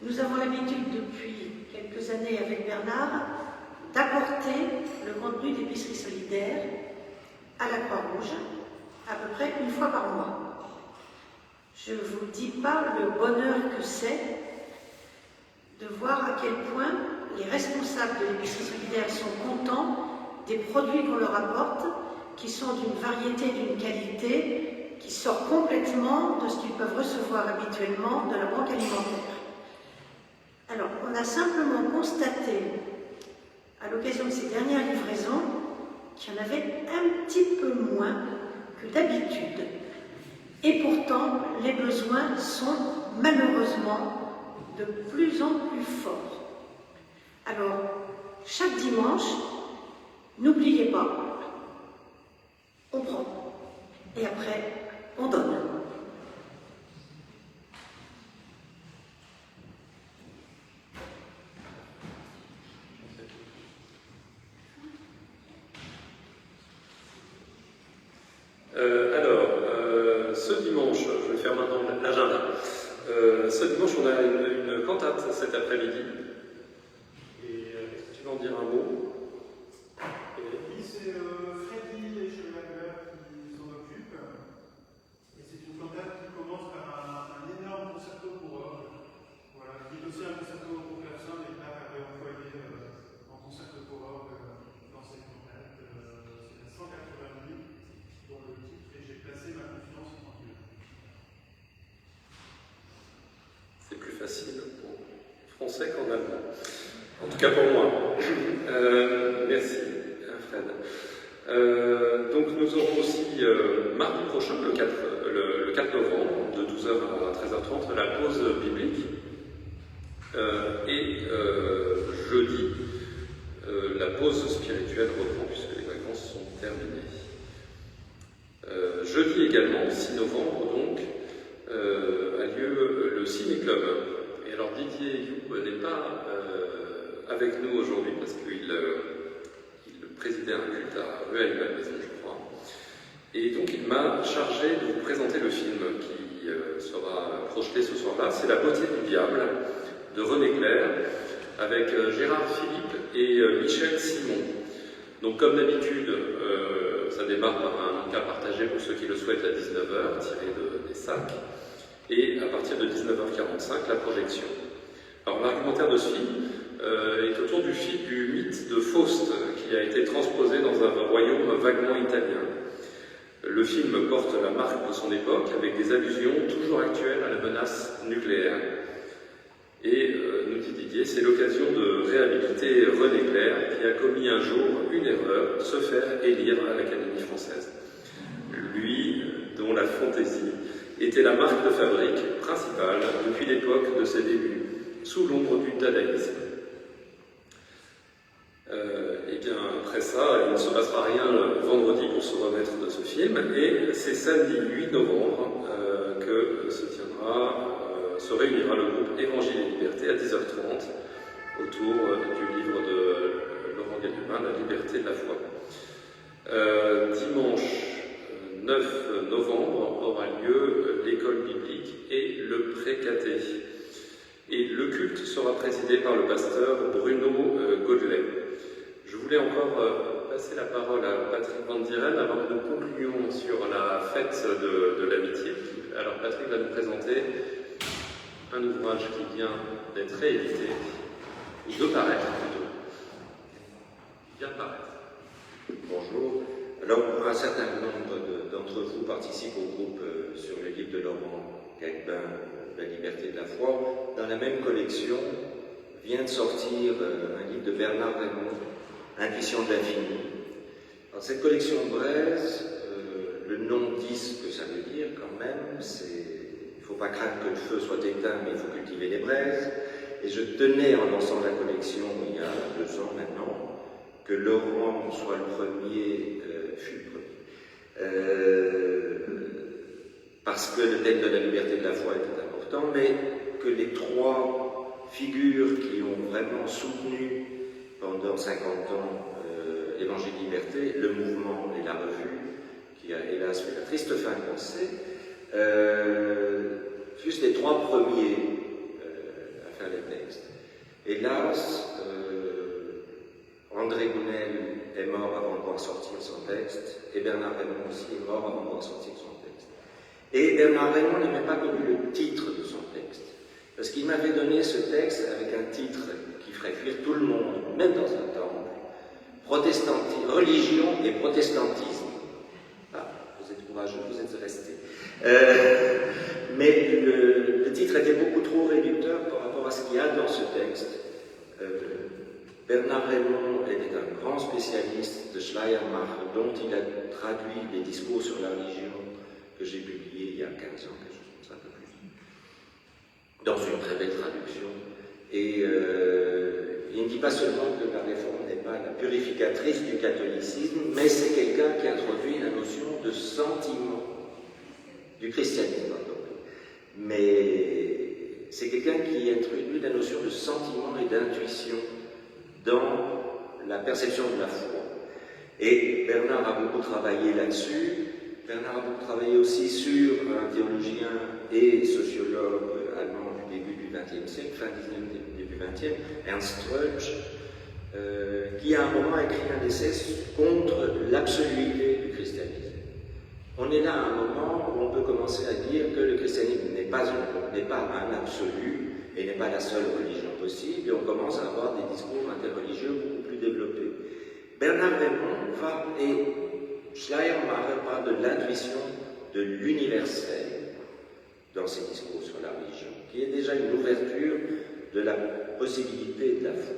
Speaker 6: Nous avons l'habitude depuis quelques années avec Bernard d'apporter le contenu d'épicerie solidaire à la Croix-Rouge, à peu près une fois par mois. Je ne vous dis pas le bonheur que c'est de voir à quel point les responsables de l'épicerie solidaire sont contents des produits qu'on leur apporte, qui sont d'une variété, d'une qualité, qui sort complètement de ce qu'ils peuvent recevoir habituellement de la banque alimentaire. Alors, on a simplement constaté, à l'occasion de ces dernières livraisons, qu'il y en avait un petit peu moins que d'habitude. Et pourtant, les besoins sont malheureusement de plus en plus forts. Alors, chaque dimanche, n'oubliez pas, on prend et après, on donne.
Speaker 5: Ce dimanche, je vais faire maintenant l'agenda. Ce dimanche, on a une cantate cet après-midi. Et est-ce que tu veux en dire un mot?
Speaker 7: Oui, c'est Freddy et Schelager qui s'en occupent. Et c'est une cantate qui commence par un énorme concerto pour orgue. Voilà, qui est aussi un concerto pour clavecin, mais là, avait employé en concerto pour orgue dans cette cantate. C'est la 180 minutes, dont le titre est J'ai placé ma confiance en Dieu.
Speaker 5: C'est plus facile en français qu'en allemand. En tout cas pour moi. Merci, Fred. Donc nous aurons aussi mardi prochain, le 4 novembre, de 12h à 13h30, la pause biblique. Et jeudi, la pause spirituelle reprend puisque les vacances sont terminées. Jeudi également, 6 novembre donc, a lieu le Ciné-Club. Et alors Didier You n'est pas avec nous aujourd'hui parce qu'il présidait un culte à Rueil-Malmaison, je crois. Et donc il m'a chargé de vous présenter le film qui sera projeté ce soir-là. C'est La beauté du diable de René Clair avec Gérard Philippe et Michel Simon. Donc comme d'habitude, ça démarre par un cas partagé pour ceux qui le souhaitent à 19h, tiré des sacs. Et à partir de 19h45, la projection. Alors l'argumentaire de ce film est autour du mythe de Faust, qui a été transposé dans un royaume vaguement italien. Le film porte la marque de son époque, avec des allusions toujours actuelles à la menace nucléaire. Et, nous dit Didier, c'est l'occasion de réhabiliter René Clair, qui a commis un jour une erreur, se faire élire à l'Académie française. Lui, dont la fantaisie était la marque de fabrique principale depuis l'époque de ses débuts, sous l'ombre du dadaïsme. Et bien, après ça, il ne se passera rien le vendredi pour se remettre de ce film, et c'est samedi 8 novembre que se réunira le groupe Évangile et Liberté à 10h30 autour du livre de Laurent Gallumin, La liberté de la foi. Dimanche 9 novembre aura lieu l'école biblique et le pré-caté. Et le culte sera présidé par le pasteur Bruno Godelet. Je voulais encore passer la parole à Patrick Van Dieren avant que nous concluions sur la fête de l'amitié. Alors Patrick va nous présenter un ouvrage qui vient d'être réédité, ou de paraître plutôt. Il vient de paraître.
Speaker 8: Bonjour. Alors, un certain nombre d'entre vous participent au groupe sur le livre de Laurent Gallumin, La liberté de la foi. Dans la même collection vient de sortir un livre de Bernard Raymond, Intuition de l'infini. Alors, cette collection Braise, le nom dit ce que ça veut dire quand même, il ne faut pas craindre que le feu soit éteint, mais il faut cultiver les braises. Et je tenais, en lançant la collection il y a 2 ans maintenant, que Laurent soit le premier, parce que le thème de la liberté de la foi était important, mais que les 3 figures qui ont vraiment soutenu pendant 50 ans Évangile Liberté, le mouvement et la revue, qui a hélas fait la triste fin qu'on sait, fussent les 3 premiers à faire les textes. Hélas, André Gounel est mort avant de pouvoir sortir son texte, et Bernard Raymond aussi est mort avant de pouvoir sortir son texte. Et Bernard Raymond n'avait pas connu le titre de son texte, parce qu'il m'avait donné ce texte avec un titre qui ferait fuir tout le monde, même dans un temple, religion et protestantisme. Ah, vous êtes courageux, vous êtes restés. Mais le titre était beaucoup trop réducteur par rapport à ce qu'il y a dans ce texte. Bernard Raymond était un grand spécialiste de Schleiermacher, dont il a traduit les discours sur la religion que j'ai publié il y a 15 ans, quelque chose comme ça, un peu plus, dans une très belle traduction. Et il ne dit pas seulement que la réforme n'est pas la purificatrice du catholicisme, mais c'est quelqu'un qui a introduit la notion de sentiment du christianisme, pardon. Mais c'est quelqu'un qui a introduit la notion de sentiment et d'intuition dans la perception de la foi. Et Bernard a beaucoup travaillé là-dessus. Bernard a beaucoup travaillé aussi sur un théologien et sociologue allemand du début du XXe siècle, fin 19e, début XXe, Ernst Troeltsch, qui à un moment a écrit un essai contre l'absoluité du christianisme. On est là à un moment où on peut commencer à dire que le christianisme n'est pas un absolu et n'est pas la seule religion possible, et on commence à avoir des discours interreligieux beaucoup plus développés. Bernard Raymond et Schleiermacher parle de l'intuition de l'universel dans ses discours sur la religion, qui est déjà une ouverture de la possibilité de la foi.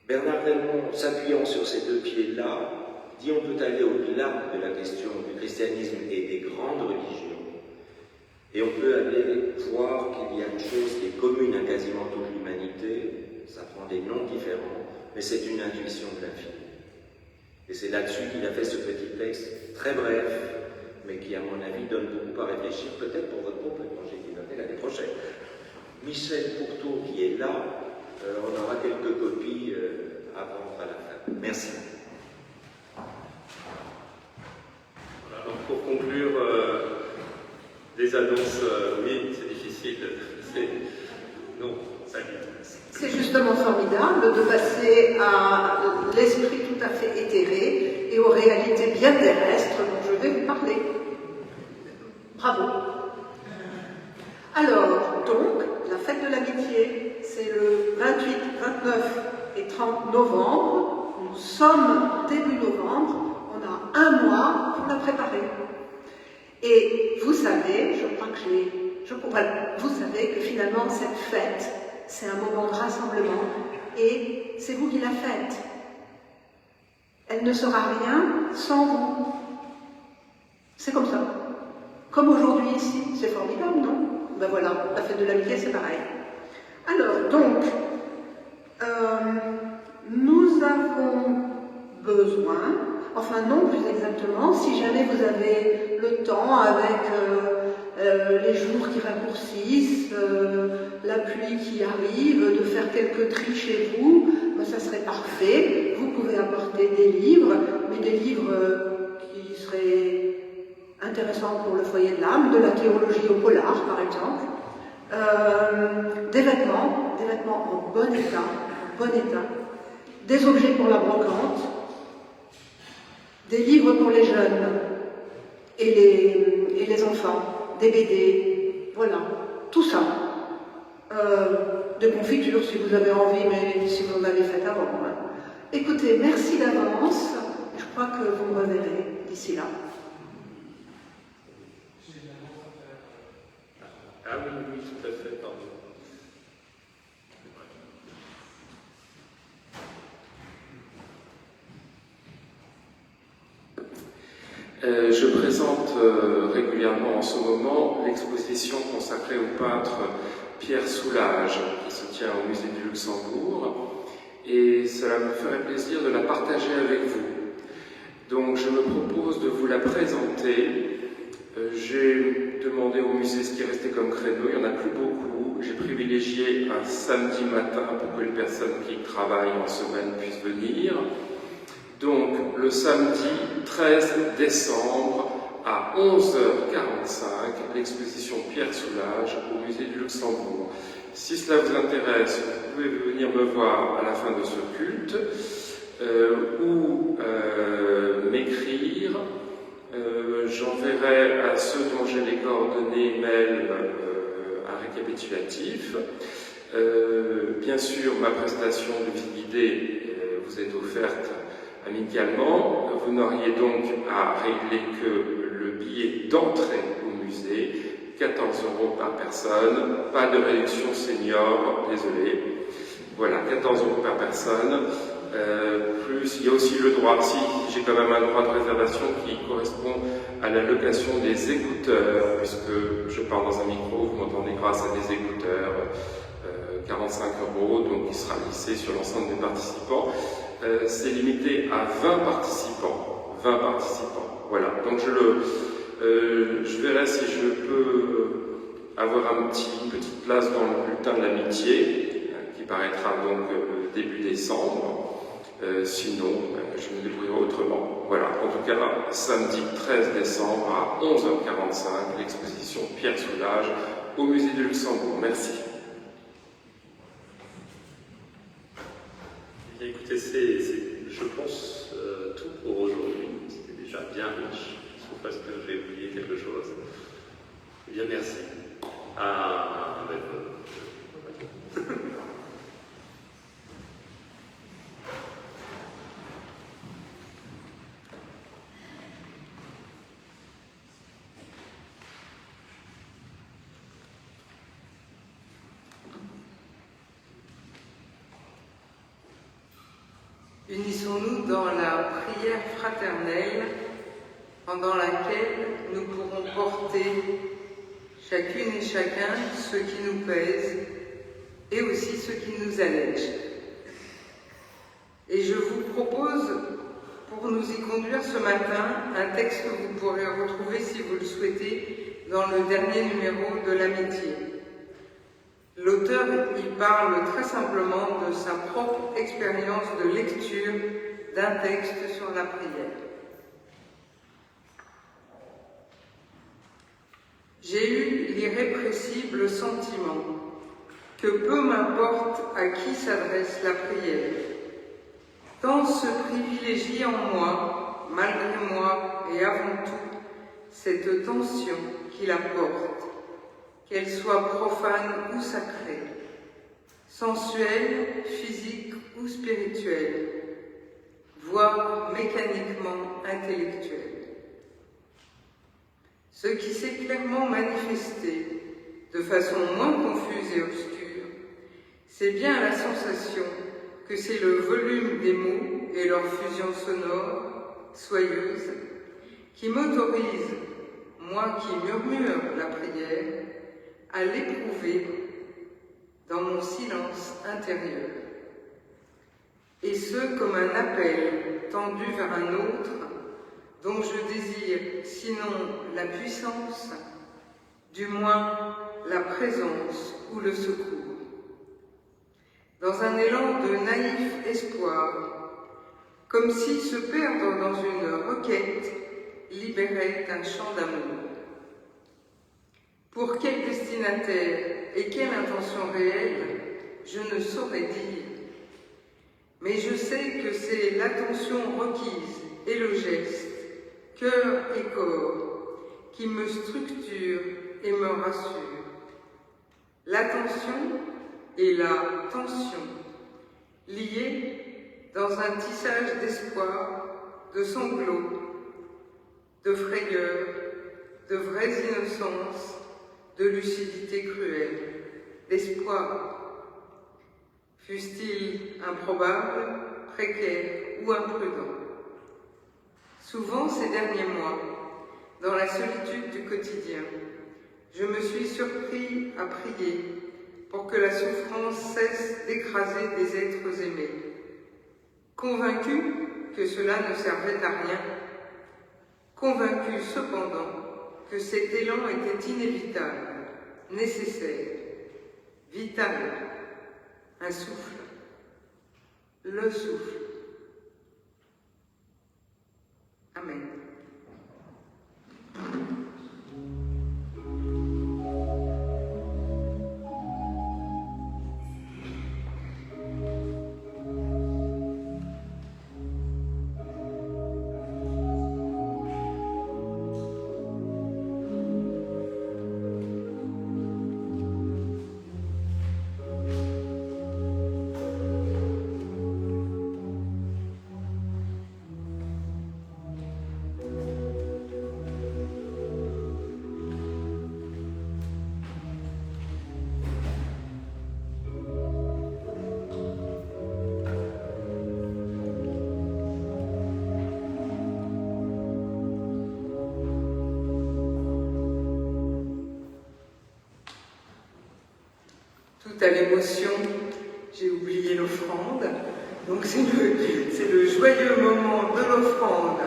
Speaker 8: Bernard Raymond, s'appuyant sur ces deux pieds-là, dit on peut aller au-delà de la question du christianisme et des grandes religions, et on peut aller voir qu'il y a une chose qui est commune à quasiment toute l'humanité, ça prend des noms différents, mais c'est une intuition de l'infini. Et c'est là-dessus qu'il a fait ce petit texte, très bref, mais qui, à mon avis, donne beaucoup à réfléchir, peut-être pour votre propre congé qui va faire l'année prochaine. Michel Pourtour, qui est là, on aura quelques copies à vendre à la fin. Merci.
Speaker 5: Voilà, donc pour conclure, des annonces, oui, c'est difficile. Non, ça
Speaker 6: C'est justement formidable de passer à l'esprit tout à fait éthéré et aux réalités bien terrestres dont je vais vous parler. Bravo. Alors, donc, la fête de l'amitié, c'est le 28, 29 et 30 novembre. Nous sommes début novembre, on a un mois pour la préparer. Et vous savez, vous savez que finalement cette fête, c'est un moment de rassemblement et c'est vous qui la faites. Elle ne sera rien sans vous. C'est comme ça. Comme aujourd'hui ici, c'est formidable, non? Ben voilà, la fête de l'amitié, c'est pareil. Alors, donc, nous avons besoin, enfin non plus exactement, si jamais vous avez le temps avec les jours qui raccourcissent, la pluie qui arrive, de faire quelques tris chez vous, ben ça serait parfait. Vous pouvez apporter des livres, mais des livres qui seraient intéressants pour le foyer de l'âme, de la théologie au polar par exemple, des vêtements en bon état, des objets pour la brocante, des livres pour les jeunes et les enfants, des BD, voilà, tout ça. De confiture si vous avez envie, mais si vous en avez fait avant. Hein. Écoutez, merci d'avance, je crois que vous me reverrez d'ici là.
Speaker 5: Ah oui, oui, tout à fait, pardon.
Speaker 3: Je présente régulièrement en ce moment l'exposition consacrée au peintre Pierre Soulages, qui se tient au musée du Luxembourg, et cela me ferait plaisir de la partager avec vous. Donc je me propose de vous la présenter. J'ai demandé au musée ce qui restait comme créneau, il n'y en a plus beaucoup. J'ai privilégié un samedi matin pour que les personnes qui travaillent en semaine puissent venir. Donc, le samedi 13 décembre à 11h45, l'exposition Pierre Soulages au musée du Luxembourg. Si cela vous intéresse, vous pouvez venir me voir à la fin de ce culte ou m'écrire. J'enverrai à ceux dont j'ai les coordonnées mail un récapitulatif. Bien sûr, ma prestation de visite guidée vous est offerte amicalement. Vous n'auriez donc à régler que le billet d'entrée au musée, 14 € par personne, pas de réduction senior, désolé. Voilà, 14 € par personne. Plus, il y a aussi le droit, si j'ai quand même un droit de réservation qui correspond à la location des écouteurs, puisque je parle dans un micro, vous m'entendez grâce à des écouteurs, 45 €, donc qui sera lissé sur l'ensemble des participants. C'est limité à 20 participants. 20 participants. Voilà. Donc je verrai si je peux avoir une petite place dans le bulletin de l'amitié, qui paraîtra donc début décembre. Sinon, je me débrouillerai autrement. Voilà. En tout cas, samedi 13 décembre à 11h45, l'exposition Pierre Soulages au musée du Luxembourg. Merci.
Speaker 5: Écoutez, c'est, je pense, tout pour aujourd'hui. C'était déjà bien riche, sauf parce que j'ai oublié quelque chose. Eh bien, merci.
Speaker 1: Unissons-nous dans la prière fraternelle pendant laquelle nous pourrons porter chacune et chacun ce qui nous pèse et aussi ce qui nous allège. Et je vous propose, pour nous y conduire ce matin, un texte que vous pourrez retrouver, si vous le souhaitez, dans le dernier numéro de l'Amitié. L'auteur y parle très simplement de sa propre expérience de lecture d'un texte sur la prière. J'ai eu l'irrépressible sentiment que peu m'importe à qui s'adresse la prière, tant se privilégie en moi, malgré moi et avant tout, cette tension qui la porte, qu'elle soit profane ou sacrée, sensuelle, physique ou spirituelle, voire mécaniquement intellectuelle. Ce qui s'est clairement manifesté, de façon moins confuse et obscure, c'est bien la sensation que c'est le volume des mots et leur fusion sonore, soyeuse, qui m'autorise, moi qui murmure la prière, à l'éprouver dans mon silence intérieur. Et ce comme un appel tendu vers un autre, dont je désire, sinon la puissance, du moins la présence ou le secours. Dans un élan de naïf espoir, comme si se perdre dans une requête libérait un chant d'amour. Pour quel destinataire et quelle intention réelle, je ne saurais dire, mais je sais que c'est l'attention requise et le geste, cœur et corps, qui me structure et me rassure. L'attention et la tension, liées dans un tissage d'espoir, de sanglots, de frayeur, de vraies innocences, de lucidité cruelle, d'espoir, fût-il improbable, précaire ou imprudent. Souvent ces derniers mois, dans la solitude du quotidien, je me suis surpris à prier pour que la souffrance cesse d'écraser des êtres aimés, convaincu que cela ne servait à rien, convaincu cependant que cet élan était inévitable, nécessaire, vital, un souffle, le souffle. Amen. Tout à l'émotion, j'ai oublié l'offrande. Donc c'est le joyeux moment de l'offrande.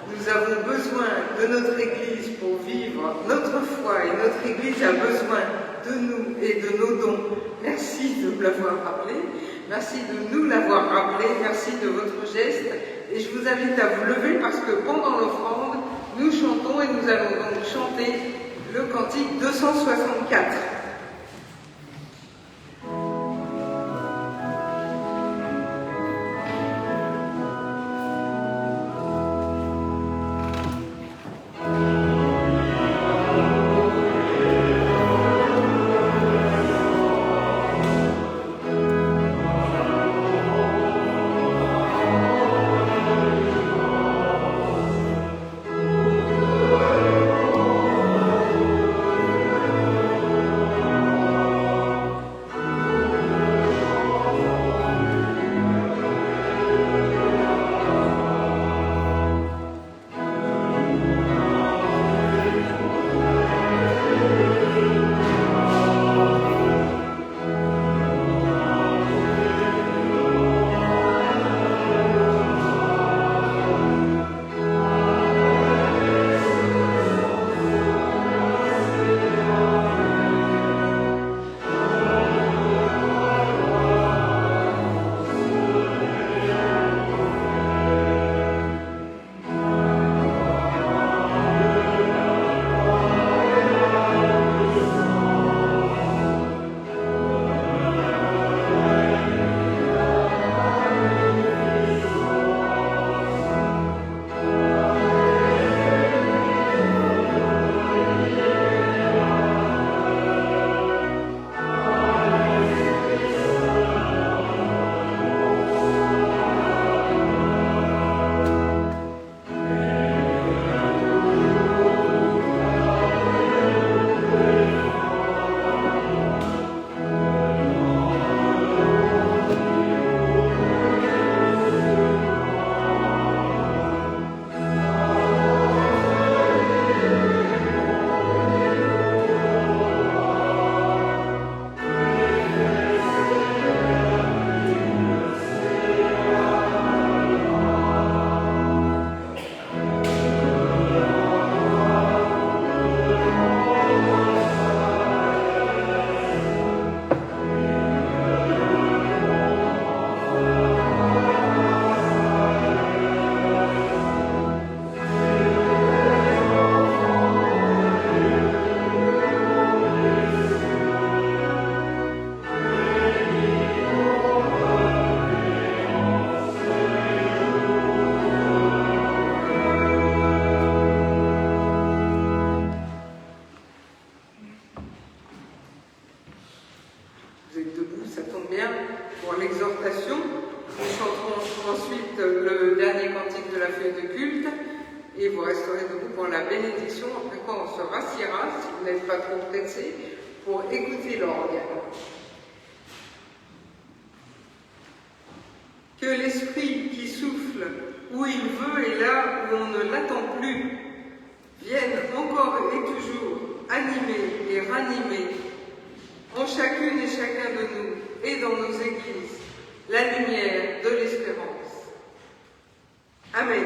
Speaker 1: Nous avons besoin de notre Église pour vivre notre foi et notre Église a besoin de nous et de nos dons. Merci de me l'avoir rappelé, merci de nous l'avoir rappelé, merci de votre geste et je vous invite à vous lever parce que pendant l'offrande, nous chantons et nous allons donc chanter le cantique 264. ça tombe bien, pour l'exhortation. Nous chanterons ensuite le dernier cantique de la feuille de culte et vous resterez debout pour la bénédiction, après quoi on se rassiera, si vous n'êtes pas trop pressés, pour écouter l'orgue. Que l'Esprit qui souffle où il veut et là où on ne l'attend plus vienne encore et toujours animer et ranimer en chacune et chacun de nous et dans nos églises la lumière de l'espérance. Amen.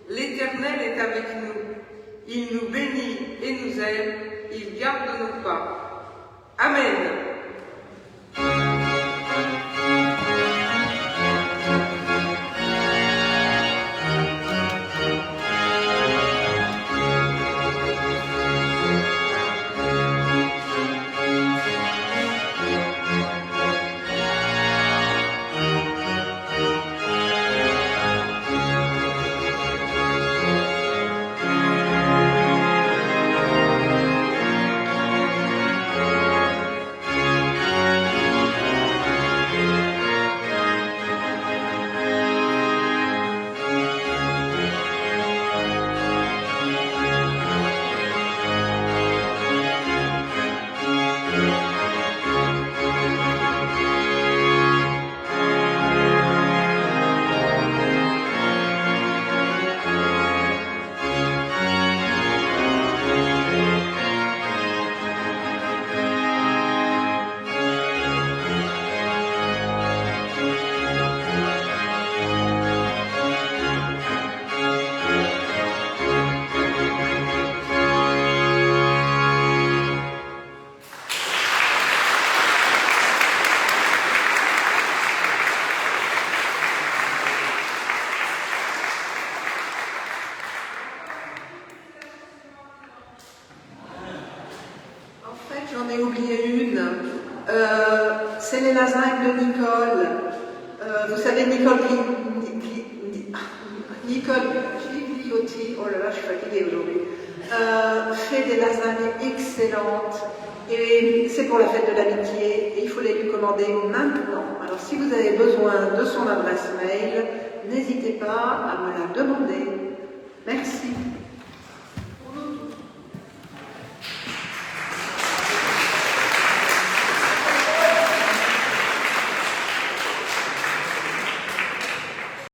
Speaker 1: L'Éternel est avec nous. Il nous bénit et nous aime. Il garde nos pas. Amen.
Speaker 9: J'en ai oublié une. C'est les lasagnes de Nicole. Vous savez, Nicole Gigliotti, oh là là, je suis fatiguée aujourd'hui, fait des lasagnes excellentes. Et c'est pour la fête de l'amitié. Et il faut les lui commander maintenant. Alors, si vous avez besoin de son adresse mail, n'hésitez pas à me la demander. Merci.